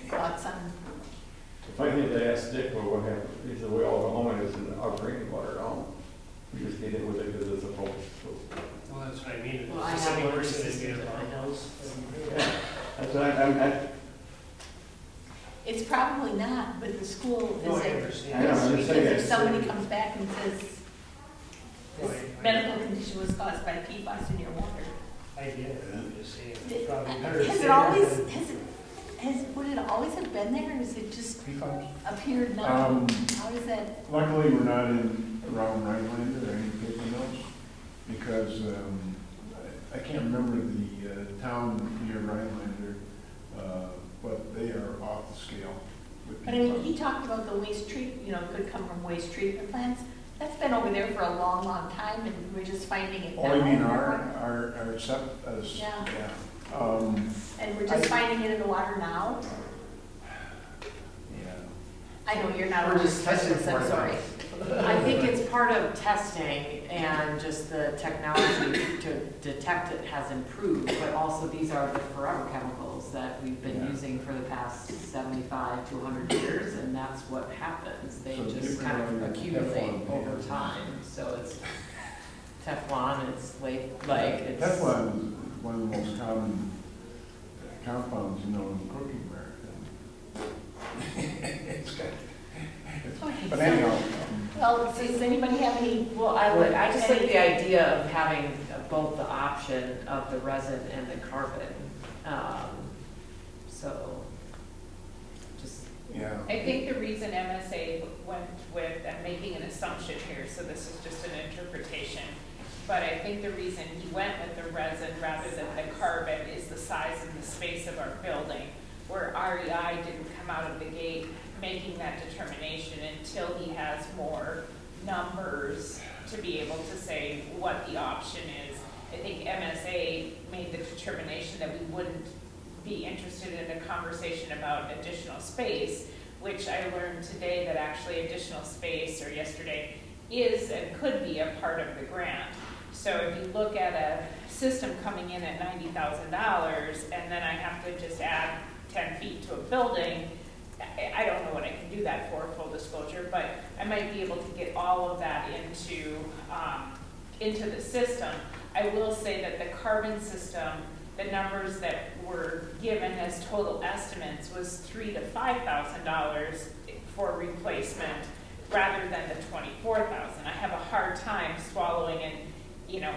Thoughts on? If I need to ask Dick, well, what happens, he said, we all go home and it's in our drinking water down. We just get hit with it because it's a pump. Well, that's what I mean. Well, I It's have 70% one is system getting at my involved. house. Yeah, that's what I'm It's probably not, but the school No, is I at understand. I know, I'm risk just saying because if it's- somebody comes back and says No, this I- medical condition was caused by PFAS in your water. I get it, I'm just saying, it's probably better to Has stay it always, than- would it always have been there, or has it just PFAS? appeared now? How does that? Luckily, we're not around Rhinelander or any paper mills, because I can't remember the town near Rhinelander, but they are off the scale with But I mean, PFAS. he talked about the waste could come from waste treatment plants. That's been over there for a long, long time, and we're just finding it now. Oh, you mean Or- our Yeah. yeah. And we're just finding it in the water now? Yeah. I know you're not We're a just testing specialist, I'm for it. sorry. I think it's part of testing and just the technology to detect it has improved, but also these are the forever chemicals that we've been Yeah. using for the past 75 to 100 years, and that's what happens. They So just kind of different accumulate Teflon over pans. time. So it's Teflon, it's it's. Teflon is one of the most common compounds, in cooking ware. It's got, but anyhow, Well, does anybody have any? Well, I just like the idea of having both the option of the resin and the carbon. So, just, yeah. I think the reason MSA went with, I'm making an assumption here, so this is just an interpretation, but I think the reason he went with the resin rather than the carbon is the size and the space of our building, where REI didn't come out of the gate making that determination until he has more numbers to be able to say what the option is. I think MSA made the determination that we wouldn't be interested in a conversation about additional space, which I learned today that actually additional space, or yesterday, is and could be a part of the grant. So if you look at a system coming in at $90,000 and then I have to just add 10 feet to a building, I don't know what I can do that for, full disclosure, but I might be able to get all of that into the system. I will say that the carbon system, the numbers that were given as total estimates was $3,000 to $5,000 for replacement rather than the $24,000. I have a hard time swallowing in,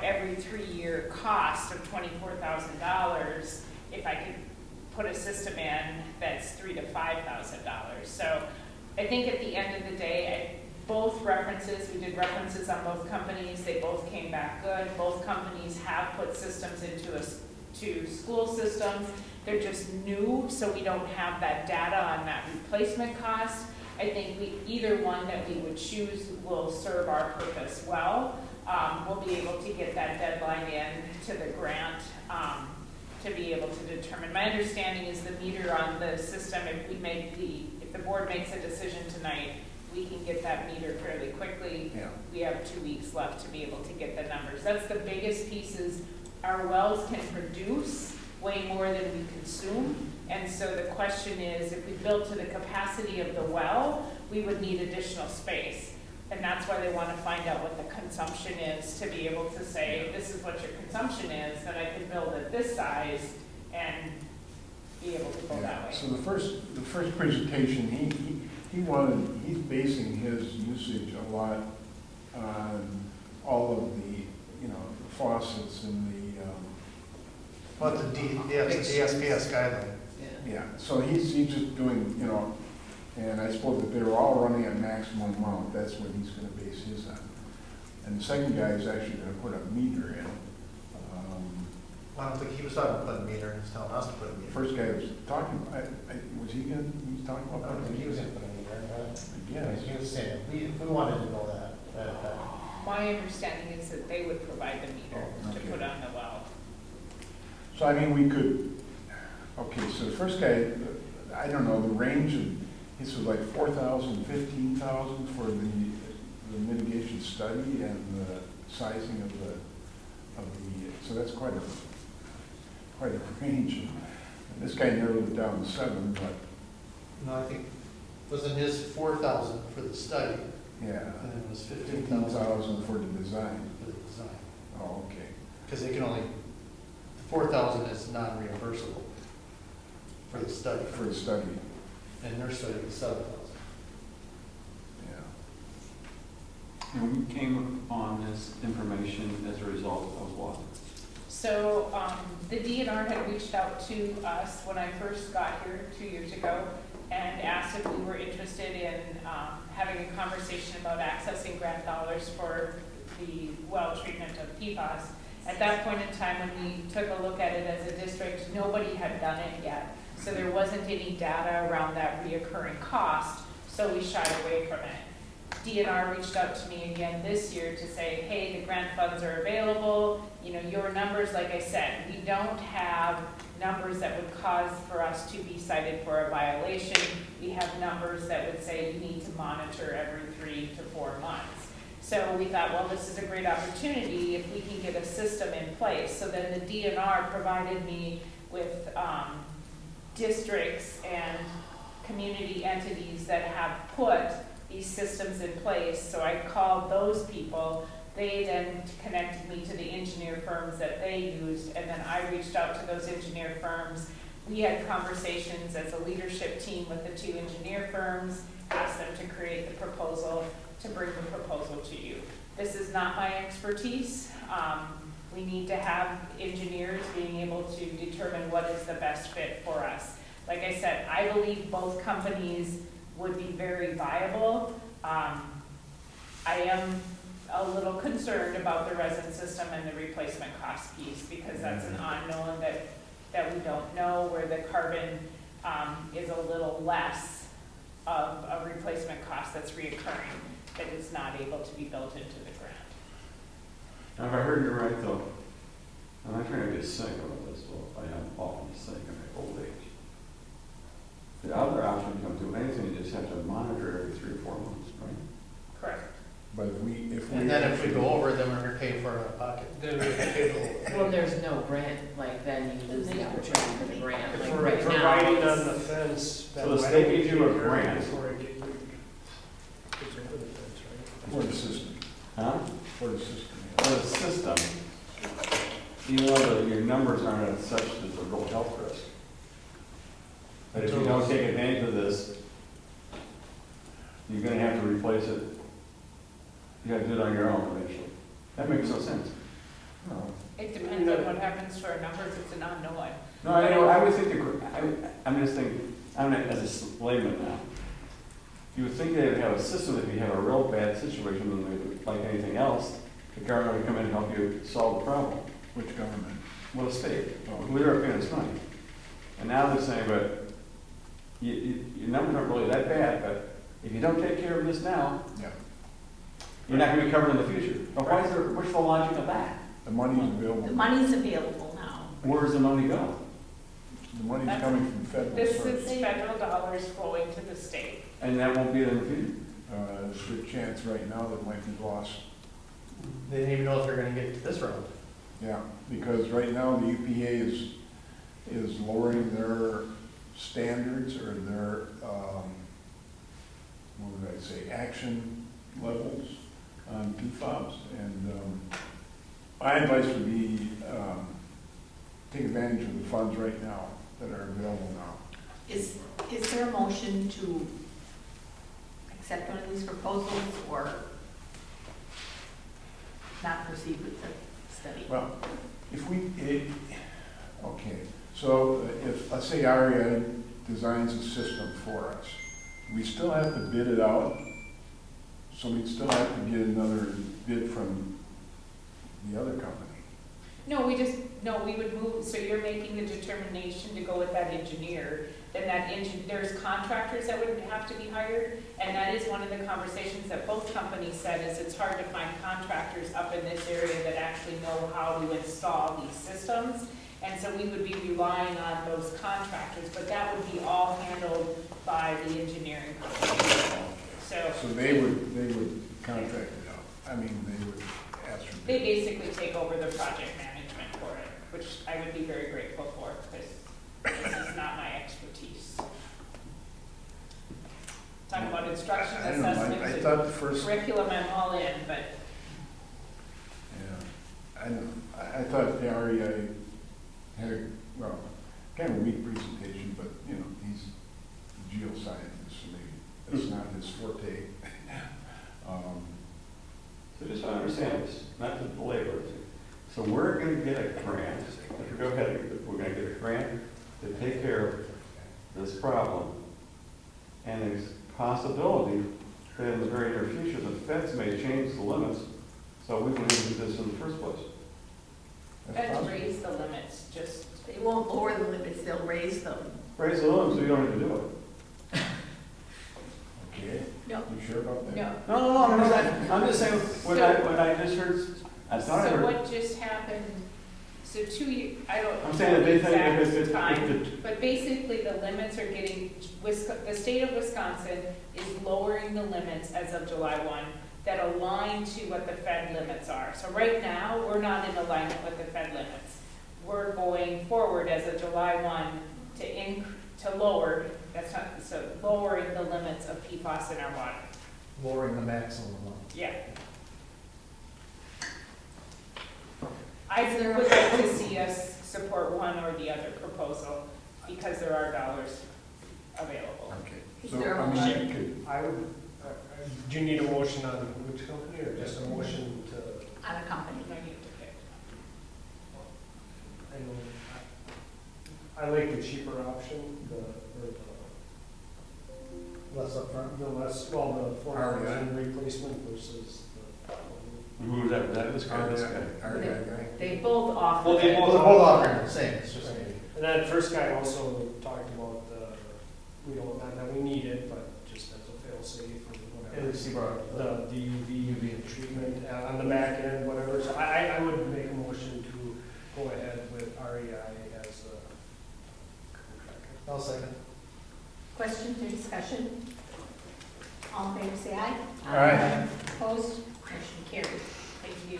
every 3-year cost of $24,000 if I could put a system in that's $3,000 to $5,000. So I think at the end of the day, both references, we did references on both companies, they both came back good. Both companies have put systems to school systems. They're just new, so we don't have that data on that replacement cost. I think either one that we would choose will serve our purpose well. We'll be able to get that deadline in to the grant to be able to determine. My understanding is the meter on the system, if the board makes a decision tonight, we can get that meter fairly quickly. Yeah. We have 2 weeks left to be able to get the numbers. That's the biggest piece is our wells can produce way more than we consume. And so the question is, if we build to the capacity of the well, we would need additional space. And that's why they want to find out what the consumption is, to be able to say, this is what your consumption is, then I can build at this size and be able to go that way. So the first presentation, he's basing his usage a lot on all of the, the faucets and the, But the DSPS guideline. yeah, so he's just doing, and I suppose if they were all running at maximum amount, that's what he's gonna base his on. And the second guy is actually gonna put a meter in. I don't think he was talking about putting a meter, he was telling us to put a The meter. first guy was talking, was he talking I about? don't think he was gonna put a meter, Yeah. He was saying, if we wanted to know that. My understanding is that they would provide the meter to Okay. put on the well. So I mean, we could, okay, so the first guy, I don't know, the range of, this was like 4,000, 15,000 for the mitigation study and the sizing of the, so that's quite a range. And this guy narrowed it down to 7, but, No, I think, wasn't his 4,000 for the study, yeah. and then it was 15,000 15,000 for the design. for the design. Oh, okay. Because they can only, the 4,000 is non-reimbursable for the study, For the study, and their study was 7,000. yeah. And we came on this information as a result of what? So the DNR had reached out to us when I first got here 2 years ago and asked if we were interested in having a conversation about accessing grant dollars for the well treatment of PFAS. At that point in time, when we took a look at it as a district, nobody had done it yet. So there wasn't any data around that reoccurring cost, so we shied away from it. DNR reached out to me again this year to say, hey, the grant funds are available. Your numbers, like I said, we don't have numbers that would cause for us to be cited for a violation. We have numbers that would say you need to monitor every 3 to 4 months. So we thought, well, this is a great opportunity if we can get a system in place. So then the DNR provided me with districts and community entities that have put these systems in place. So I called those people. They then connected me to the engineer firms that they used, and then I reached out to those engineer firms. We had conversations as a leadership team with the 2 engineer firms, asked them to create the proposal, to bring the proposal to you. This is not my expertise. We need to have engineers being able to determine what is the best fit for us. Like I said, I believe both companies would be very viable. I am a little concerned about the resin system and the replacement cost piece, because that's an unknown that we don't know, where the carbon is a little less of a replacement cost that's reoccurring, that is not able to be built into the grant. Now, if I heard you right, though, I'm not trying to get cynical about this, but I am often sick in my old age. The other option, you don't do anything, you just have to monitor every 3 or 4 months, right? Correct. But if we. And then if we go over, then we're gonna pay for it out of pocket. Then we pay for it. Well, there's no grant, then you lose the opportunity for the grant, If like we're right now. providing on it's- the fence. then So the why state don't we gives you a take care of it grant. before it gets over the fence, For the system, Huh? for the system. For the system, even though your numbers aren't as such that there's a real health risk. But if you don't take advantage of this, you're gonna have to replace it. You gotta do it on your own eventually. That makes no sense. It depends on what happens to our numbers, it's an unknown. No, I would think, I'm just thinking, as a layman now. You would think they would have a system if you have a real bad situation, like anything else, the government would come in and help you solve the problem. Which government? Well, the state, we're paying us money. And now they're saying, but your numbers aren't really that bad, but if you don't take care of this now, Yeah. you're not gonna be covered in the future. But what's the logic of that? The money's available. The money's available now. Where does the money go? The money's coming from federal This source. is federal dollars flowing to the state. And that won't be in the future? There's a good chance right now that might be lost. They didn't even know if they're gonna get to this round. Yeah, because right now the EPA is lowering their standards or their what would I say, action levels on PFAS. And my advice would be, take advantage of the funds right now that are available now. Is there a motion to accept one of these proposals or not proceed with the study? Well, if okay, so if, let's say REI designs a system for us, we still have to bid it out, so we'd still have to get another bid from the other company. No, we would move, so you're making the determination to go with that engineer, then there's contractors that would have to be hired, and that is one of the conversations that both companies said, is it's hard to find contractors up in this area that actually know how to install these systems, and so we would be relying on those contractors, but that would be all handled by the engineering company. So they would contract it out, I mean, they would ask for They bid. basically take over the project management for it, which I would be very grateful for, because this is not my expertise. Talk about instruction I don't know, I assessments thought the and first, curriculum, I'm all in, but yeah, I thought the REI had a, well, kind of a weak presentation, but, you know, he's a geoscientist, so maybe that's not his forte. So just so I understand this, not to belabor it. So we're gonna get a grant, if we go ahead, we're gonna get a grant to take care of this problem. And there's possibility that in the very near future, the feds may change the limits, so we wouldn't do this in the first place. let's raise the limits, just, They won't lower the limits, they'll raise them. Raise the limits, so you don't have to do it. Okay, No. you sure about that? no. No, I'm just saying, what I just heard, I thought I So heard. what just happened, so 2 years, I don't I'm know saying that the they think if exact it's, time, but basically the limits are getting, the state of Wisconsin is lowering the limits as of July 1 that align to what the Fed limits are. So right now, we're not in alignment with the Fed limits. We're going forward as of July 1 to lower, that's not, so lowering the limits of PFAS in our water. Lowering the maximum amount. Yeah. I would like to see us support one or the other proposal because there are dollars available. Okay. Is So, there a I mean, motion? you could- I would, do you need a motion on which company, or just a motion to, On a company. I need to pick. I know, I like the cheaper option, Less upfront. the less, well, the REI. 4,000 replacement versus the. Who's that, this guy, this guy? REI guy. They both offer. Well, they it. both They're both offering the same, it's just maybe. And that first guy also talked about we don't, not that we need it, but just as a fail-safe or whatever. At least he brought up The UV treatment on the back end, whatever, so I would make a motion to go ahead with REI as a contractor. I'll second. Questions or discussion? All in favor, say aye. Aye. Opposed? Motion carries. Thank you.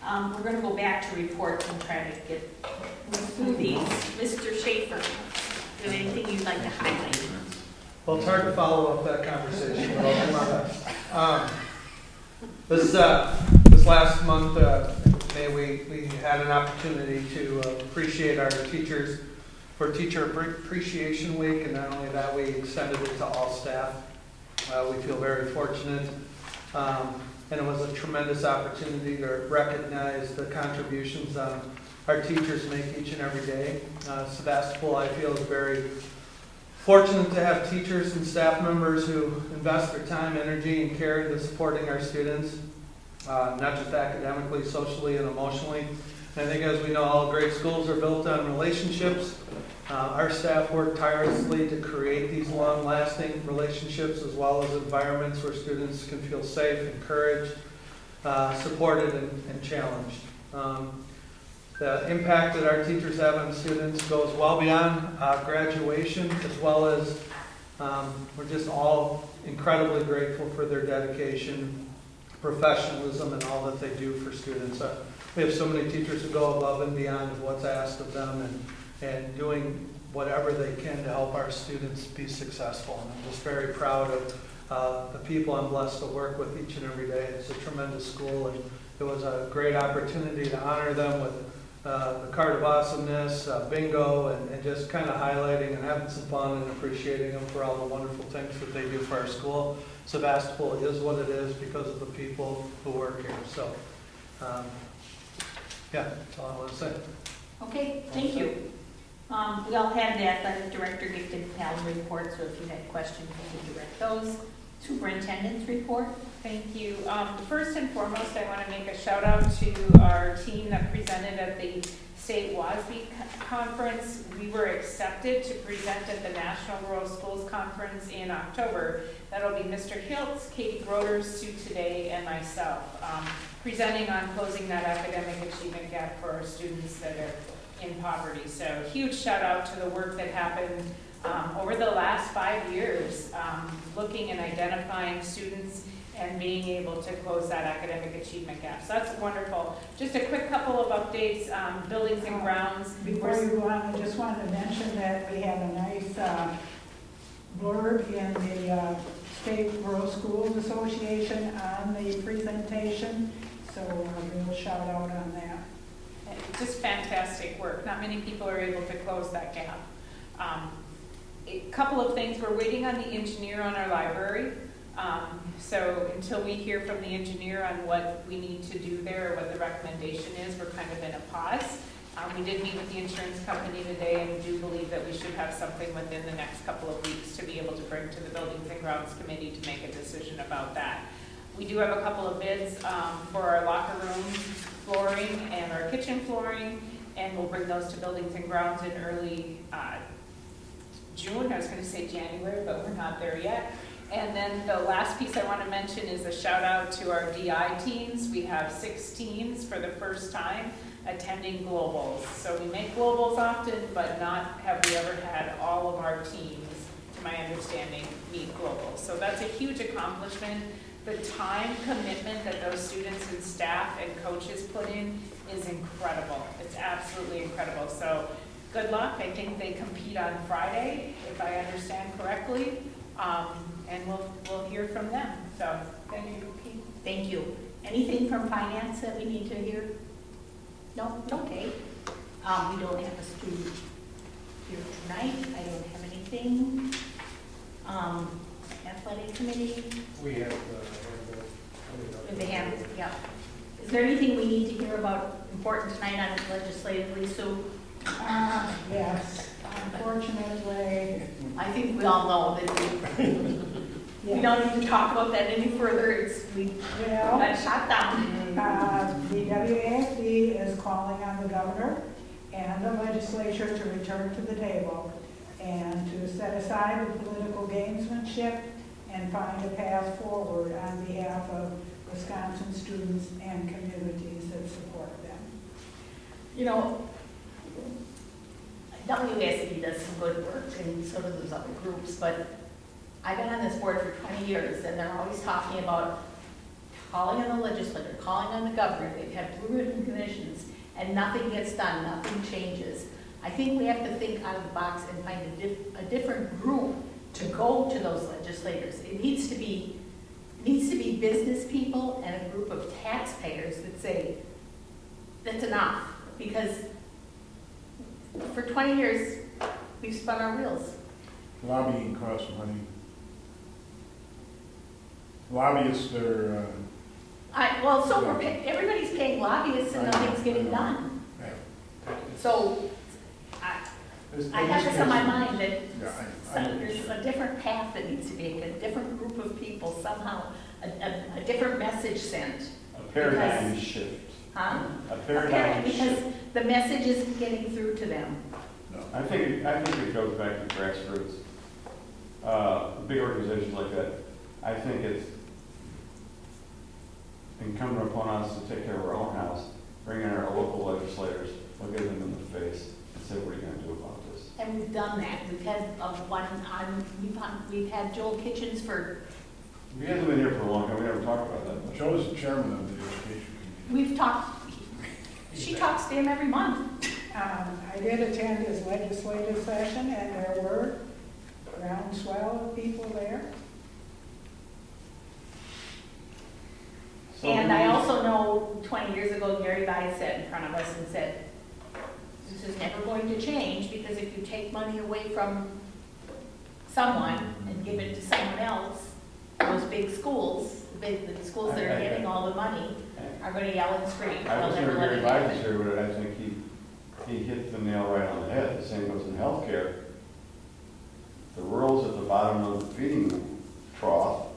We're gonna go back to reports and try to get through these. Mr. Schaefer, do you have anything you'd like to highlight? Well, it's hard to follow up that conversation, but I'll do my best. This last month, May, we had an opportunity to appreciate our teachers for Teacher Appreciation Week, and not only that, we extended it to all staff. We feel very fortunate, and it was a tremendous opportunity to recognize the contributions our teachers make each and every day. Sevastopol, I feel, is very fortunate to have teachers and staff members who invest their time, energy, and care into supporting our students, not just academically, socially, and emotionally. And I think, as we know, all great schools are built on relationships. Our staff work tirelessly to create these long-lasting relationships, as well as environments where students can feel safe, encouraged, supported, and challenged. The impact that our teachers have on students goes well beyond graduation, as well as we're just all incredibly grateful for their dedication, professionalism, and all that they do for students. We have so many teachers who go above and beyond of what's asked of them, and doing whatever they can to help our students be successful. And I'm just very proud of the people I'm blessed to work with each and every day. It's a tremendous school, and it was a great opportunity to honor them with the Card of Awesomeness, bingo, and just kind of highlighting and having some fun and appreciating them for all the wonderful things that they do for our school. Sevastopol is what it is because of the people who work here. So, yeah, that's all I want to say. Okay, thank you. We all had the athletic director gifted calendar report, so if you had questions, you could direct those. Superintendent's report. Thank you. First and foremost, I want to make a shout out to our team that presented at the State WASB conference. We were accepted to present at the National Rural Schools Conference in October. That'll be Mr. Hiltz, Katie Groders, Sue Today, and myself, presenting on closing that academic achievement gap for our students that are in poverty. So huge shout out to the work that happened over the last 5 years, looking and identifying students and being able to close that academic achievement gap. So that's wonderful. Just a quick couple of updates, buildings and grounds. Before you go on, I just wanted to mention that we had a nice blurb in the State Rural Schools Association on the presentation, so a real shout out on that. Just fantastic work. Not many people are able to close that gap. A couple of things, we're waiting on the engineer on our library. So until we hear from the engineer on what we need to do there, or what the recommendation is, we're kind of in a pause. We did meet with the insurance company today and do believe that we should have something within the next couple of weeks to be able to bring to the Buildings and Grounds Committee to make a decision about that. We do have a couple of bids for our locker room flooring and our kitchen flooring, and we'll bring those to Buildings and Grounds in early June. I was going to say January, but we're not there yet. And then the last piece I want to mention is a shout out to our DI teams. We have 6 teams for the first time attending globals. So we make globals often, but not have we ever had all of our teams, to my understanding, meet globals. So that's a huge accomplishment. The time commitment that those students and staff and coaches put in is incredible. It's absolutely incredible. So good luck. I think they compete on Friday, if I understand correctly. And we'll hear from them. So thank you, Pete. Thank you. Anything from finance that we need to hear? No? Okay. We don't have a student here tonight. I don't have anything. Athletic committee? We have The handbook, yeah. Is there anything we need to hear about important tonight on legislatively, Sue? Yes, unfortunately. I think we all know that we don't need to talk about that any further. We got shot down. The WASD is calling on the governor and the legislature to return to the table and to set aside the political gamesmanship and find a path forward on behalf of Wisconsin students and communities that support them. You know, WASD does some good work, and so do those other groups, but I've been on this board for 20 years, and they're always talking about calling on the legislature, calling on the governor. They've had blue ribbon commissions, and nothing gets done, nothing changes. I think we have to think out of the box and find a different group to go to those legislators. It needs to be business people and a group of taxpayers that say, that's enough, because for 20 years, we've spun our wheels. Lobbying costs money. Lobbyists are, everybody's paying lobbyists and nothing's getting done. yeah. So, I have this on my mind that there's a different path that needs to be taken, a different group of people, somehow, a different message sent. A paradigm shift. Huh? A paradigm Because shift. the message isn't getting through to them. I think it goes back to grassroots. Big organizations like that, I think it's incumbent upon us to take care of our own house, bring in our local legislators, look at them in the face, and say, what are you going to do about this? And we've done that. We've had we've had Joel Kitchens for. We haven't been here for a long time. We never talked about that. Joe's the chairman of the education committee. We've talked. She talks to him every month. I did attend his legislative session, and there were groundswell of people there. So And I also know 20 years ago, Gary Vise sat in front of us and said, this is never going to change, because if you take money away from someone and give it to someone else, those big schools, the schools that are getting all the money, are going to yell and scream. I They'll was never here, let Gary it Vise happen. is here, but I think he hit the nail right on the head. The same goes in healthcare. The rural's at the bottom of the feeding trough,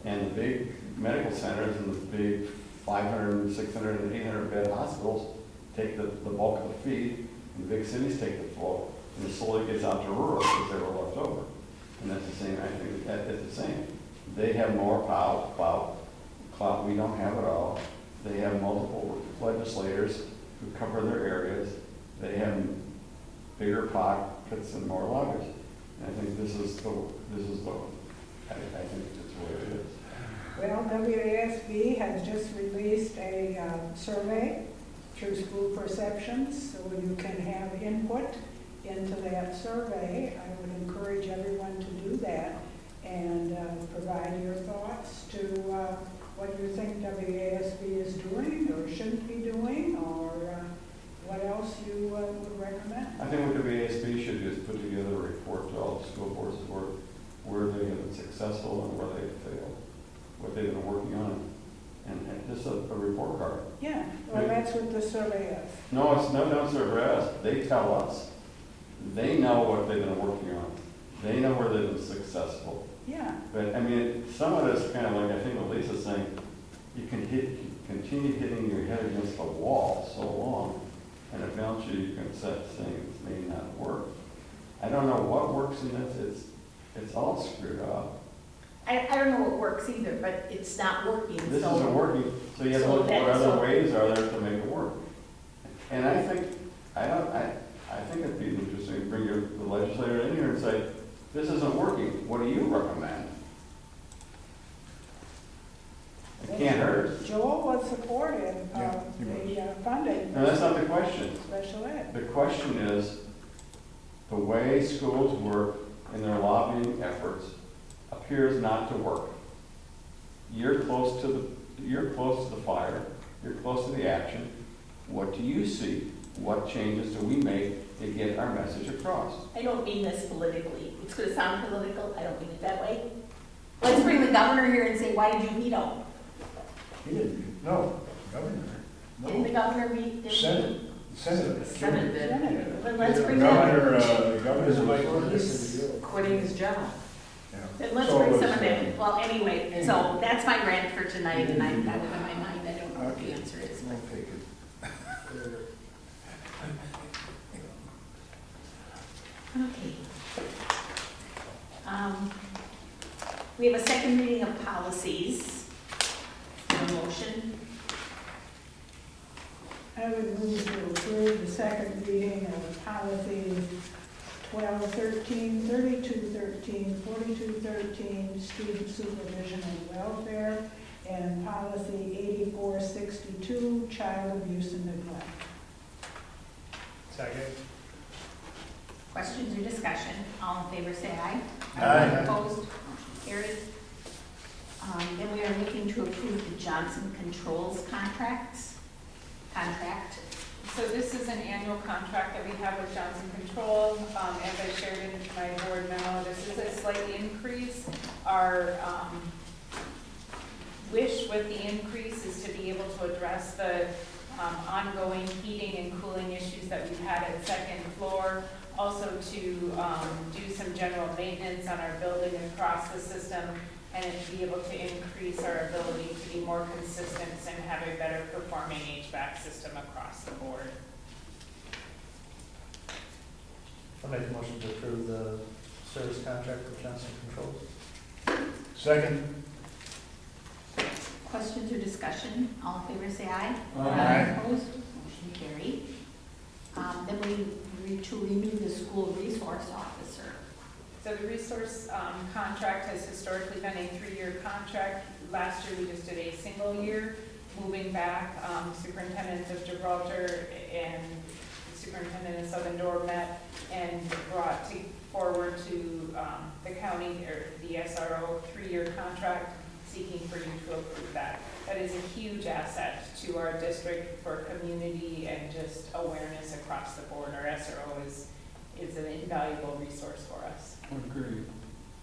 and the big medical centers and the big 500, 600, and 800 bed hospitals take the bulk of the feed, and the big cities take the bulk, and it slowly gets out to rural because they were left over. And that's the same, I think, it's the same. They have more clout, we don't have it all. They have multiple legislators who cover their areas. They have bigger pockets and more lobbyists. And I think this is the, I think it's the way it is. Well, WASB has just released a survey through school perceptions, so you can have input into that survey. I would encourage everyone to do that and provide your thoughts to what you think WASB is doing or shouldn't be doing, or what else you would recommend. I think what the WASB should do is put together a report to all the school boards where they have been successful and where they have failed, what they've been working on, and just a report card. Yeah, well, that's what the survey is. No, it's no survey us. They tell us. They know what they've been working on. They know where they've been successful. Yeah. But I mean, some of this kind of like, I think what Lisa's saying, you can continue hitting your head against the wall so long, and eventually you can start saying it may not work. I don't know what works in this. It's all screwed up. I don't know what works either, but it's not working. This so isn't working, so you have to so look at what that's other so- ways are there to make it work. And I think it'd be interesting to bring the legislator in here and say, this isn't working, what do you recommend? It can't hurt. Joel was supportive Yeah, of he was. the funding. No, that's not the question. Special ed. The question is, the way schools work in their lobbying efforts appears not to work. You're close to the fire, you're close to the action. What do you see? What changes do we make to get our message across? I don't mean this politically. It's going to sound political. I don't mean it that way. Let's bring the governor here and say, why did you veto? He didn't, no, governor, Didn't the no. governor veto? Senate. Senate did. Then let's bring that. The governor's He's quitting his job. Then let's So bring was, some of them. Well, anyway, so that's my rant for tonight, and I've got it in my mind. I don't know what the answer is. I'll take it. Okay. We have a second reading of policies. A motion. I would move to approve the second reading of policies 1213, 3213, 4213, student supervision and welfare, and policy 8462, child abuse and neglect. Second. Questions or discussion? All in favor, say aye. Aye. Opposed? Motion carries. Then we are looking to approve the Johnson Controls contract. So this is an annual contract that we have with Johnson Control. As I shared in my board memo, this is a slight increase. Our wish with the increase is to be able to address the ongoing heating and cooling issues that we've had at second floor. Also to do some general maintenance on our building across the system, and to be able to increase our ability to be more consistent and have a better performing HVAC system across the board. I'll make a motion to approve the service contract with Johnson Controls. Second. Questions or discussion? All in favor, say aye. Aye. Opposed? Motion carried. Then we need to renew the school resource officer. So the resource contract has historically been a 3-year contract. Last year, we just did a single year. Moving back, Superintendent of Gibraltar and superintendent of Southern Door met and brought forward to the county, or the SRO, 3-year contract, seeking for you to approve that. That is a huge asset to our district for community and just awareness across the board. Our SRO is an invaluable resource for us. Agreed.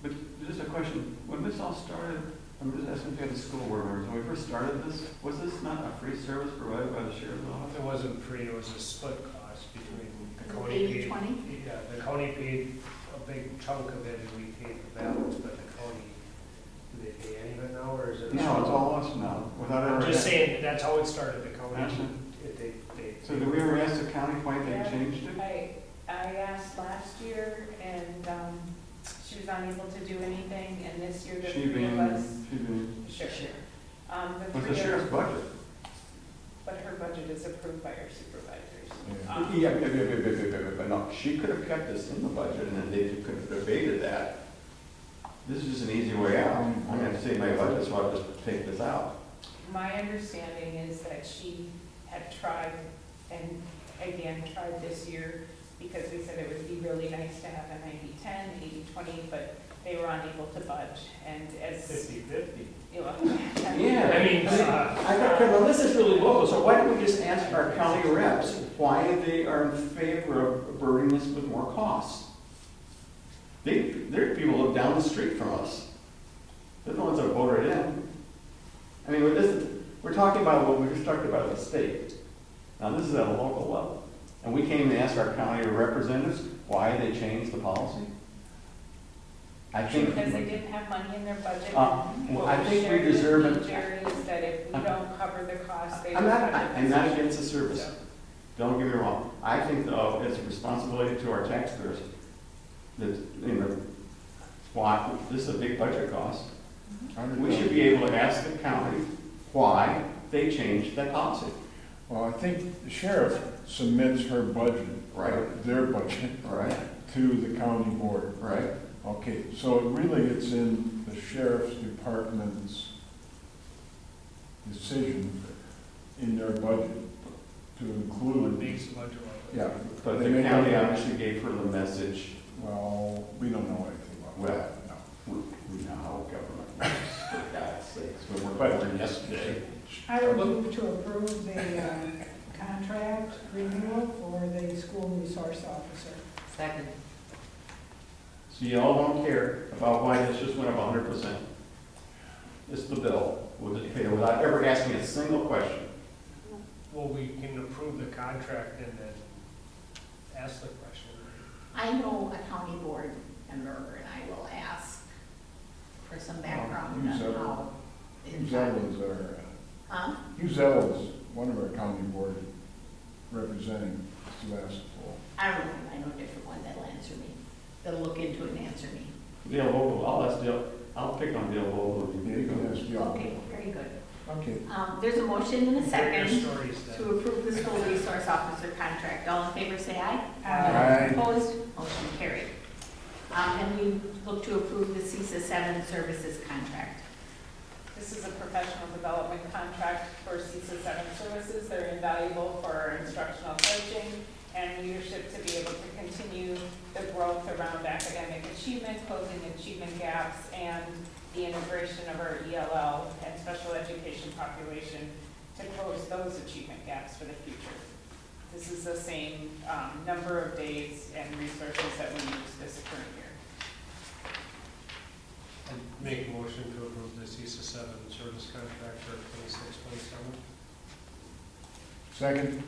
But just a question, when this all started, I'm just asking if you had the school board members, when we first started this, was this not a free service provided by the sheriff's office? It wasn't free, it was a split cost between the county paid. 80/20? Yeah, the county paid a big chunk of it and we paid the balance, but the county, do they pay any of it now or is it? No, it's all us now, without ever. I'm just saying, that's how it started, the county. Actually. They. So did we ever ask the county why they Yeah. changed it? I asked last year, and she was unable to do anything, and this year the She three being, of us. she being, Sure. what's The the three of sheriff's budget? But her budget is approved by her supervisors. Yeah. But no, she could have kept this in the budget and then they could have debated that. This is just an easy way out. I'm gonna save my budget, so I'll just take this out. My understanding is that she had tried, and again, tried this year, because we said it would be really nice to have a 90/10, 80/20, but they were unable to budge, and as. 50/50. You know, Yeah. I mean, Well, this is really local, so why don't we just ask our county reps why they are in favor of burdening us with more costs? They're people live down the street from us. They're the ones that voted in. I mean, we're talking about what we just talked about at the state. Now, this is at a local level. And we came and asked our county representatives why they changed the policy. I think. Because they didn't have money in their budget. Well, What I was think we shared with deserve me, it. Jerry, is that if we don't cover the cost, they. I'm will not, cut it. I'm not against the service. Don't get me wrong. I think it's a responsibility to our taxpayers that, you know, why, this is a big budget cost. We should be able to ask the county why they changed that policy. Well, I think the sheriff submits her budget, Right. their budget, Right. to the county board. Right. Okay, so really it's in the sheriff's department's decision in their budget to include. Makes the budget. Yeah. But They the make county it- obviously gave her the message, Well, we don't know anything about that, no. we know how government works, for God's sakes, we were But- born yesterday. I would move to approve the contract renewal for the school resource officer. Second. So you all don't care about why this just went up 100%. It's the bill, we'll just pay it without ever asking a single question. Well, we can approve the contract and then ask the question. I know a county board member, and I will ask for some background on Use how. Hugh Zeldin's our, Huh? Hugh Zeldin's one of our county board representing Sevastopol. I don't know, I know a different one that'll answer me, that'll look into it and answer me. Dale Vogel, I'll pick on Dale Vogel. Yeah, you can ask Dale. Okay, very good. Okay. There's a motion and a Your second stories then. to approve the school resource officer contract. All in favor, say aye. Aye. Opposed, motion carried. And we look to approve the CISA 7 services contract. This is a professional development contract for CISA 7 services. They're invaluable for our instructional coaching and leadership to be able to continue the growth around academic achievement, closing achievement gaps, and the integration of our ELL and special education population to close those achievement gaps for the future. This is the same number of days and resources that we use this current year. I'd make a motion to approve the CISA 7 service contract for 26-27. Second?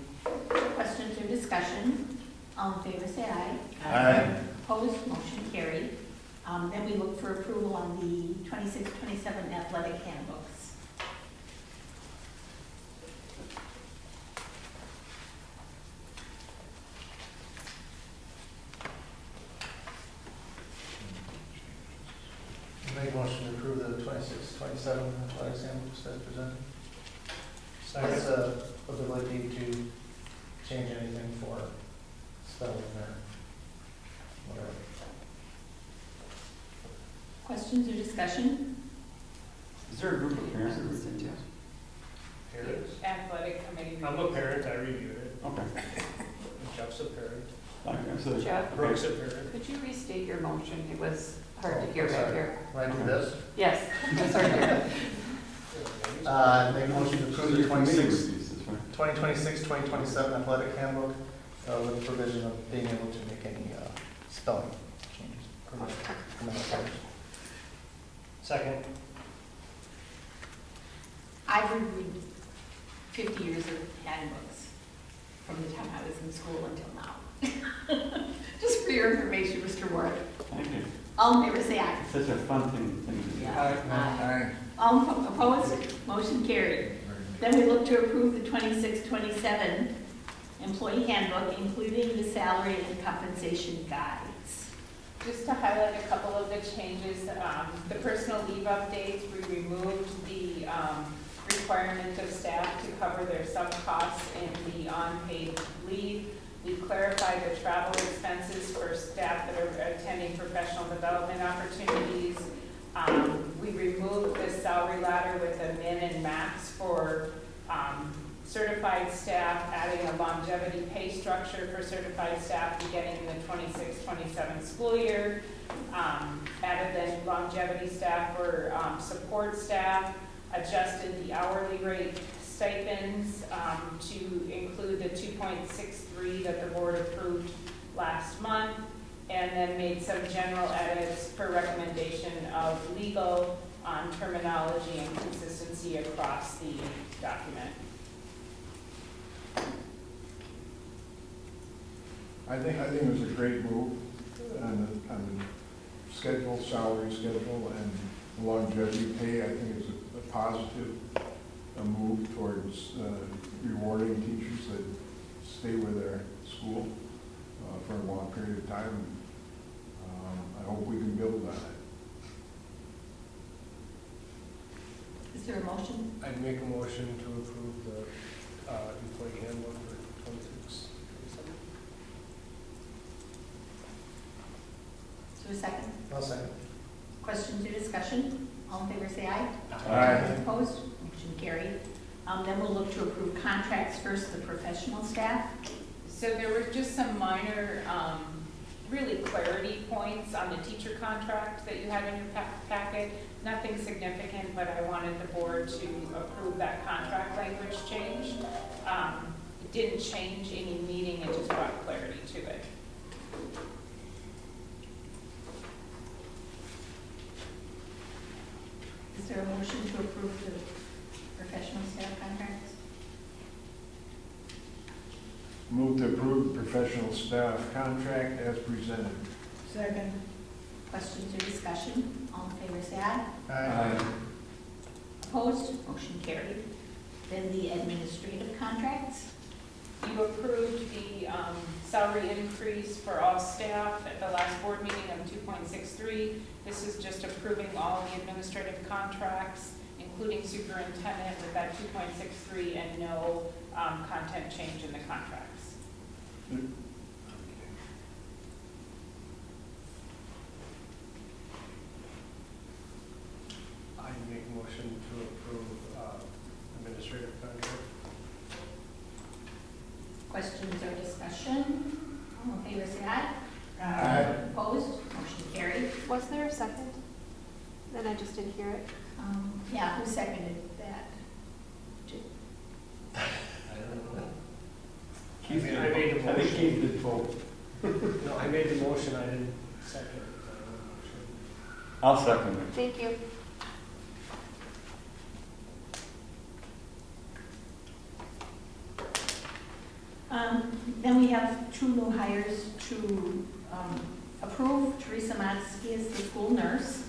Questions or discussion? All in favor, say aye. Aye. Opposed, motion carried. Then we look for approval on the 26-27 athletic handbooks. Make motion to approve the 26-27 athletics handbooks as presented. Second. Ability to change anything for spelling or whatever. Questions or discussion? Is there a group of parents that read this? Parents? Athletic committee. I'm a parent, I reviewed it. Okay. Jeff's a parent. Jeff, Brooke's a parent. Could you restate your motion? It was hard to hear back Sorry. here. Can I do this? Yes, it was hard to hear. Make a motion to approve the 2026-2027 athletic handbook with the provision of being able to make any spelling changes. Grammatical errors. Second. I've reviewed 50 years of handbooks from the time I was in school until now. Just for your information, Mr. Ward. Thank you. All in favor, say aye. It's such a fun thing to do. Yeah. All opposed? Motion carried. Then we look to approve the 26-27 employee handbook, including the salary and compensation guides. Just to highlight a couple of the changes, the personal leave updates, we removed the requirement of staff to cover their sub-costs in the unpaid leave. We clarified the travel expenses for staff that are attending professional development opportunities. We removed the salary ladder with a min and max for certified staff, adding a longevity pay structure for certified staff beginning in the 26-27 school year. Added then longevity staff for support staff, adjusted the hourly rate stipends to include the 2.63 that the board approved last month, and then made some general edits for recommendation of legal on terminology and consistency across the document. I think it was a great move on the schedule, salary schedule, and longevity pay. I think it's a positive move towards rewarding teachers that stay with their school for a long period of time. I hope we can build on it. Is there a motion? I'd make a motion to approve the employee handbook for 26. Is there a second? I'll second. Questions or discussion? All in favor, say aye. Aye. Opposed? Motion carried. Then we'll look to approve contracts first, the professional staff. So there were just some minor, really clarity points on the teacher contract that you had in your packet. Nothing significant, but I wanted the board to approve that contract language change. It didn't change any meaning, it just brought clarity to it. Is there a motion to approve the professional staff contracts? Move to approve the professional staff contract as presented. Second. Questions or discussion? All in favor, say aye. Aye. Opposed? Motion carried. Then the administrative contracts. You approved the salary increase for all staff at the last board meeting of 2.63. This is just approving all the administrative contracts, including superintendent with that 2.63 and no content change in the contracts. I'd make a motion to approve administrative contract. Questions or discussion? All in favor, say aye. Aye. Opposed? Motion carried. was there a second? Then I just didn't hear it. Yeah, who seconded that? Keith, I made the I think motion. Keith did both. No, I made the motion, I didn't second it. I'll second it. Thank you. Then we have two new hires to approve. Teresa Matsky is the school nurse.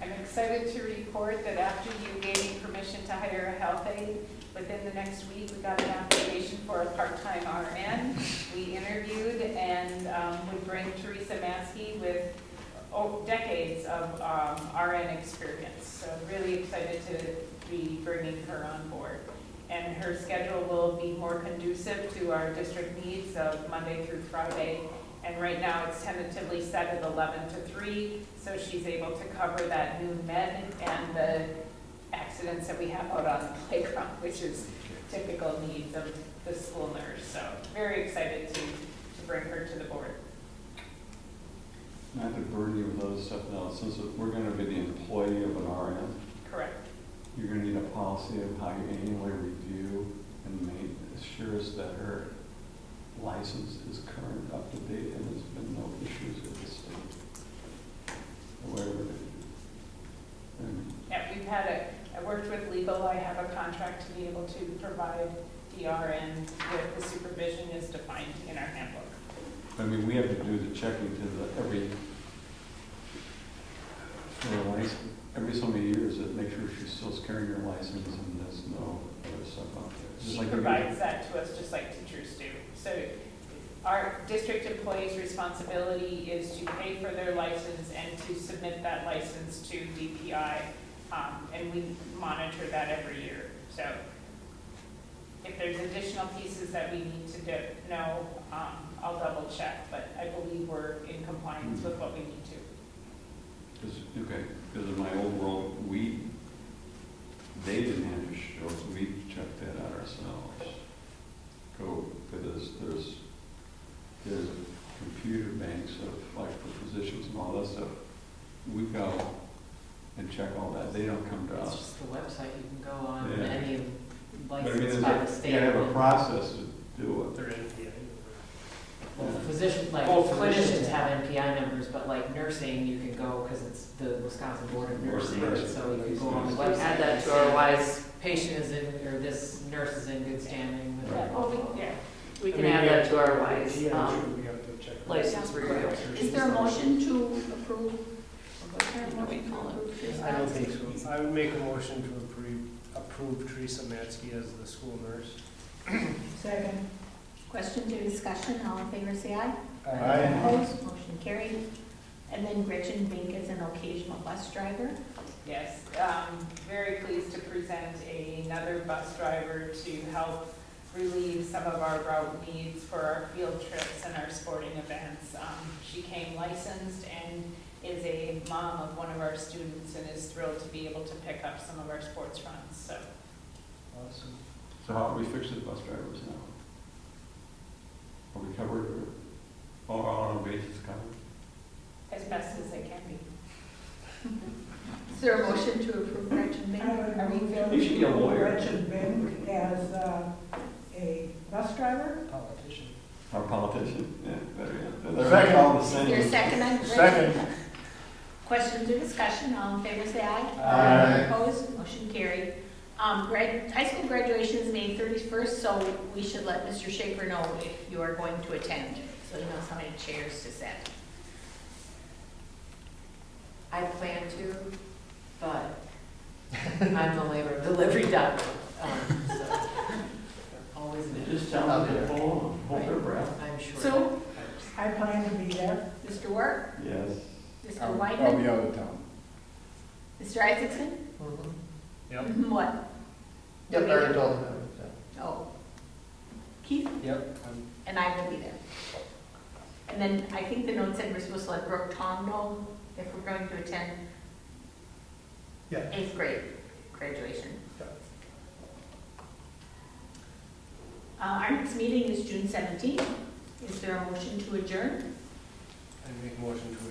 I'm excited to report that after you gave me permission to hire a health aide, within the next week, we got an application for a part-time RN. We interviewed and would bring Teresa Matsky with decades of RN experience. So really excited to be bringing her on board. And her schedule will be more conducive to our district needs of Monday through Friday. And right now, it's tentatively set at 11 to 3, so she's able to cover that noon med and the accidents that we have out on the playground, which is typical needs of the school nurse. So very excited to to bring her to the board. Not to burden you with other stuff now, since we're gonna be the employee of an RN, Correct. you're gonna need a policy of how you annually review and assure us that her license is current, up to date, and there's been no issues with the state. Or whatever they do. And Yeah, I worked with legal, I have a contract to be able to provide the RN with the supervision is defined in our handbook. I mean, we have to do the checking to every so many years, that make sure she's still carrying her license and there's no other stuff out there. Just She like provides that to us just like teachers do. So our district employees' responsibility is to pay for their license and to submit that license to DPI. And we monitor that every year. So if there's additional pieces that we need to know, I'll double check, but I believe we're in compliance with what we need to. Because in my old world, they didn't have to show, so we checked that out ourselves. Because there's computer banks of, like, for physicians and all that stuff. We go and check all that, they don't come to It's us. just the website, you can go on Yeah. any But I mean, license by the state. you have a process to do it. They're NPA. Well, physicians, like Both clinicians physicians. have NPI numbers, but like nursing, you can go, because it's the Wisconsin Board of Nursing, so you can go on the website. Add that to our wise patient is in, or this nurse is in good standing with Right. that. We We can add that to our wise Yeah, I'm sure we have to check. license review. Is there a motion to approve? What do we call it? I don't think so. I would make a motion to approve Teresa Matsky as the school nurse. Second. Questions or discussion, all in favor say aye. Aye. Opposed, motion carried. And then Gretchen Bink is an occasional bus driver. Yes, very pleased to present another bus driver to help relieve some of our route needs for our field trips and our sporting events. She came licensed and is a mom of one of our students and is thrilled to be able to pick up some of our sports runs, so. Awesome. So how are we fixing the bus drivers now? Are we covered, or all our bases covered? As best as they can be. Is there a motion to approve Gretchen Bink? I would Are we move good? that You should be a lawyer. Gretchen Bink as a bus driver. Politician. Our politician, yeah, better yet. They're Second. all the Is same. there a second on Gretchen? Second. Questions or discussion, all in favor say aye. Aye. Opposed, motion carried. High school graduation is May 31st, so we should let Mr. Schaefer know if you are going to attend, so he knows how many chairs to set. I plan to, but I'm the labor and delivery doctor, so always an Just tell them to hold their breath. I'm sure. So, I plan to be there. Mr. Work, Yes. Mr. I'll Whiteman, be out of town. Mr. Isaacson? Yep. What? Yep, I already told him that. Oh. Keith? Yep. And I will be there. And then I think the note said we're supposed to let Brooke Tom know if we're going to attend Yeah. 8th grade graduation. Yeah. Our next meeting is June 17th. Is there a motion to adjourn? I make a motion to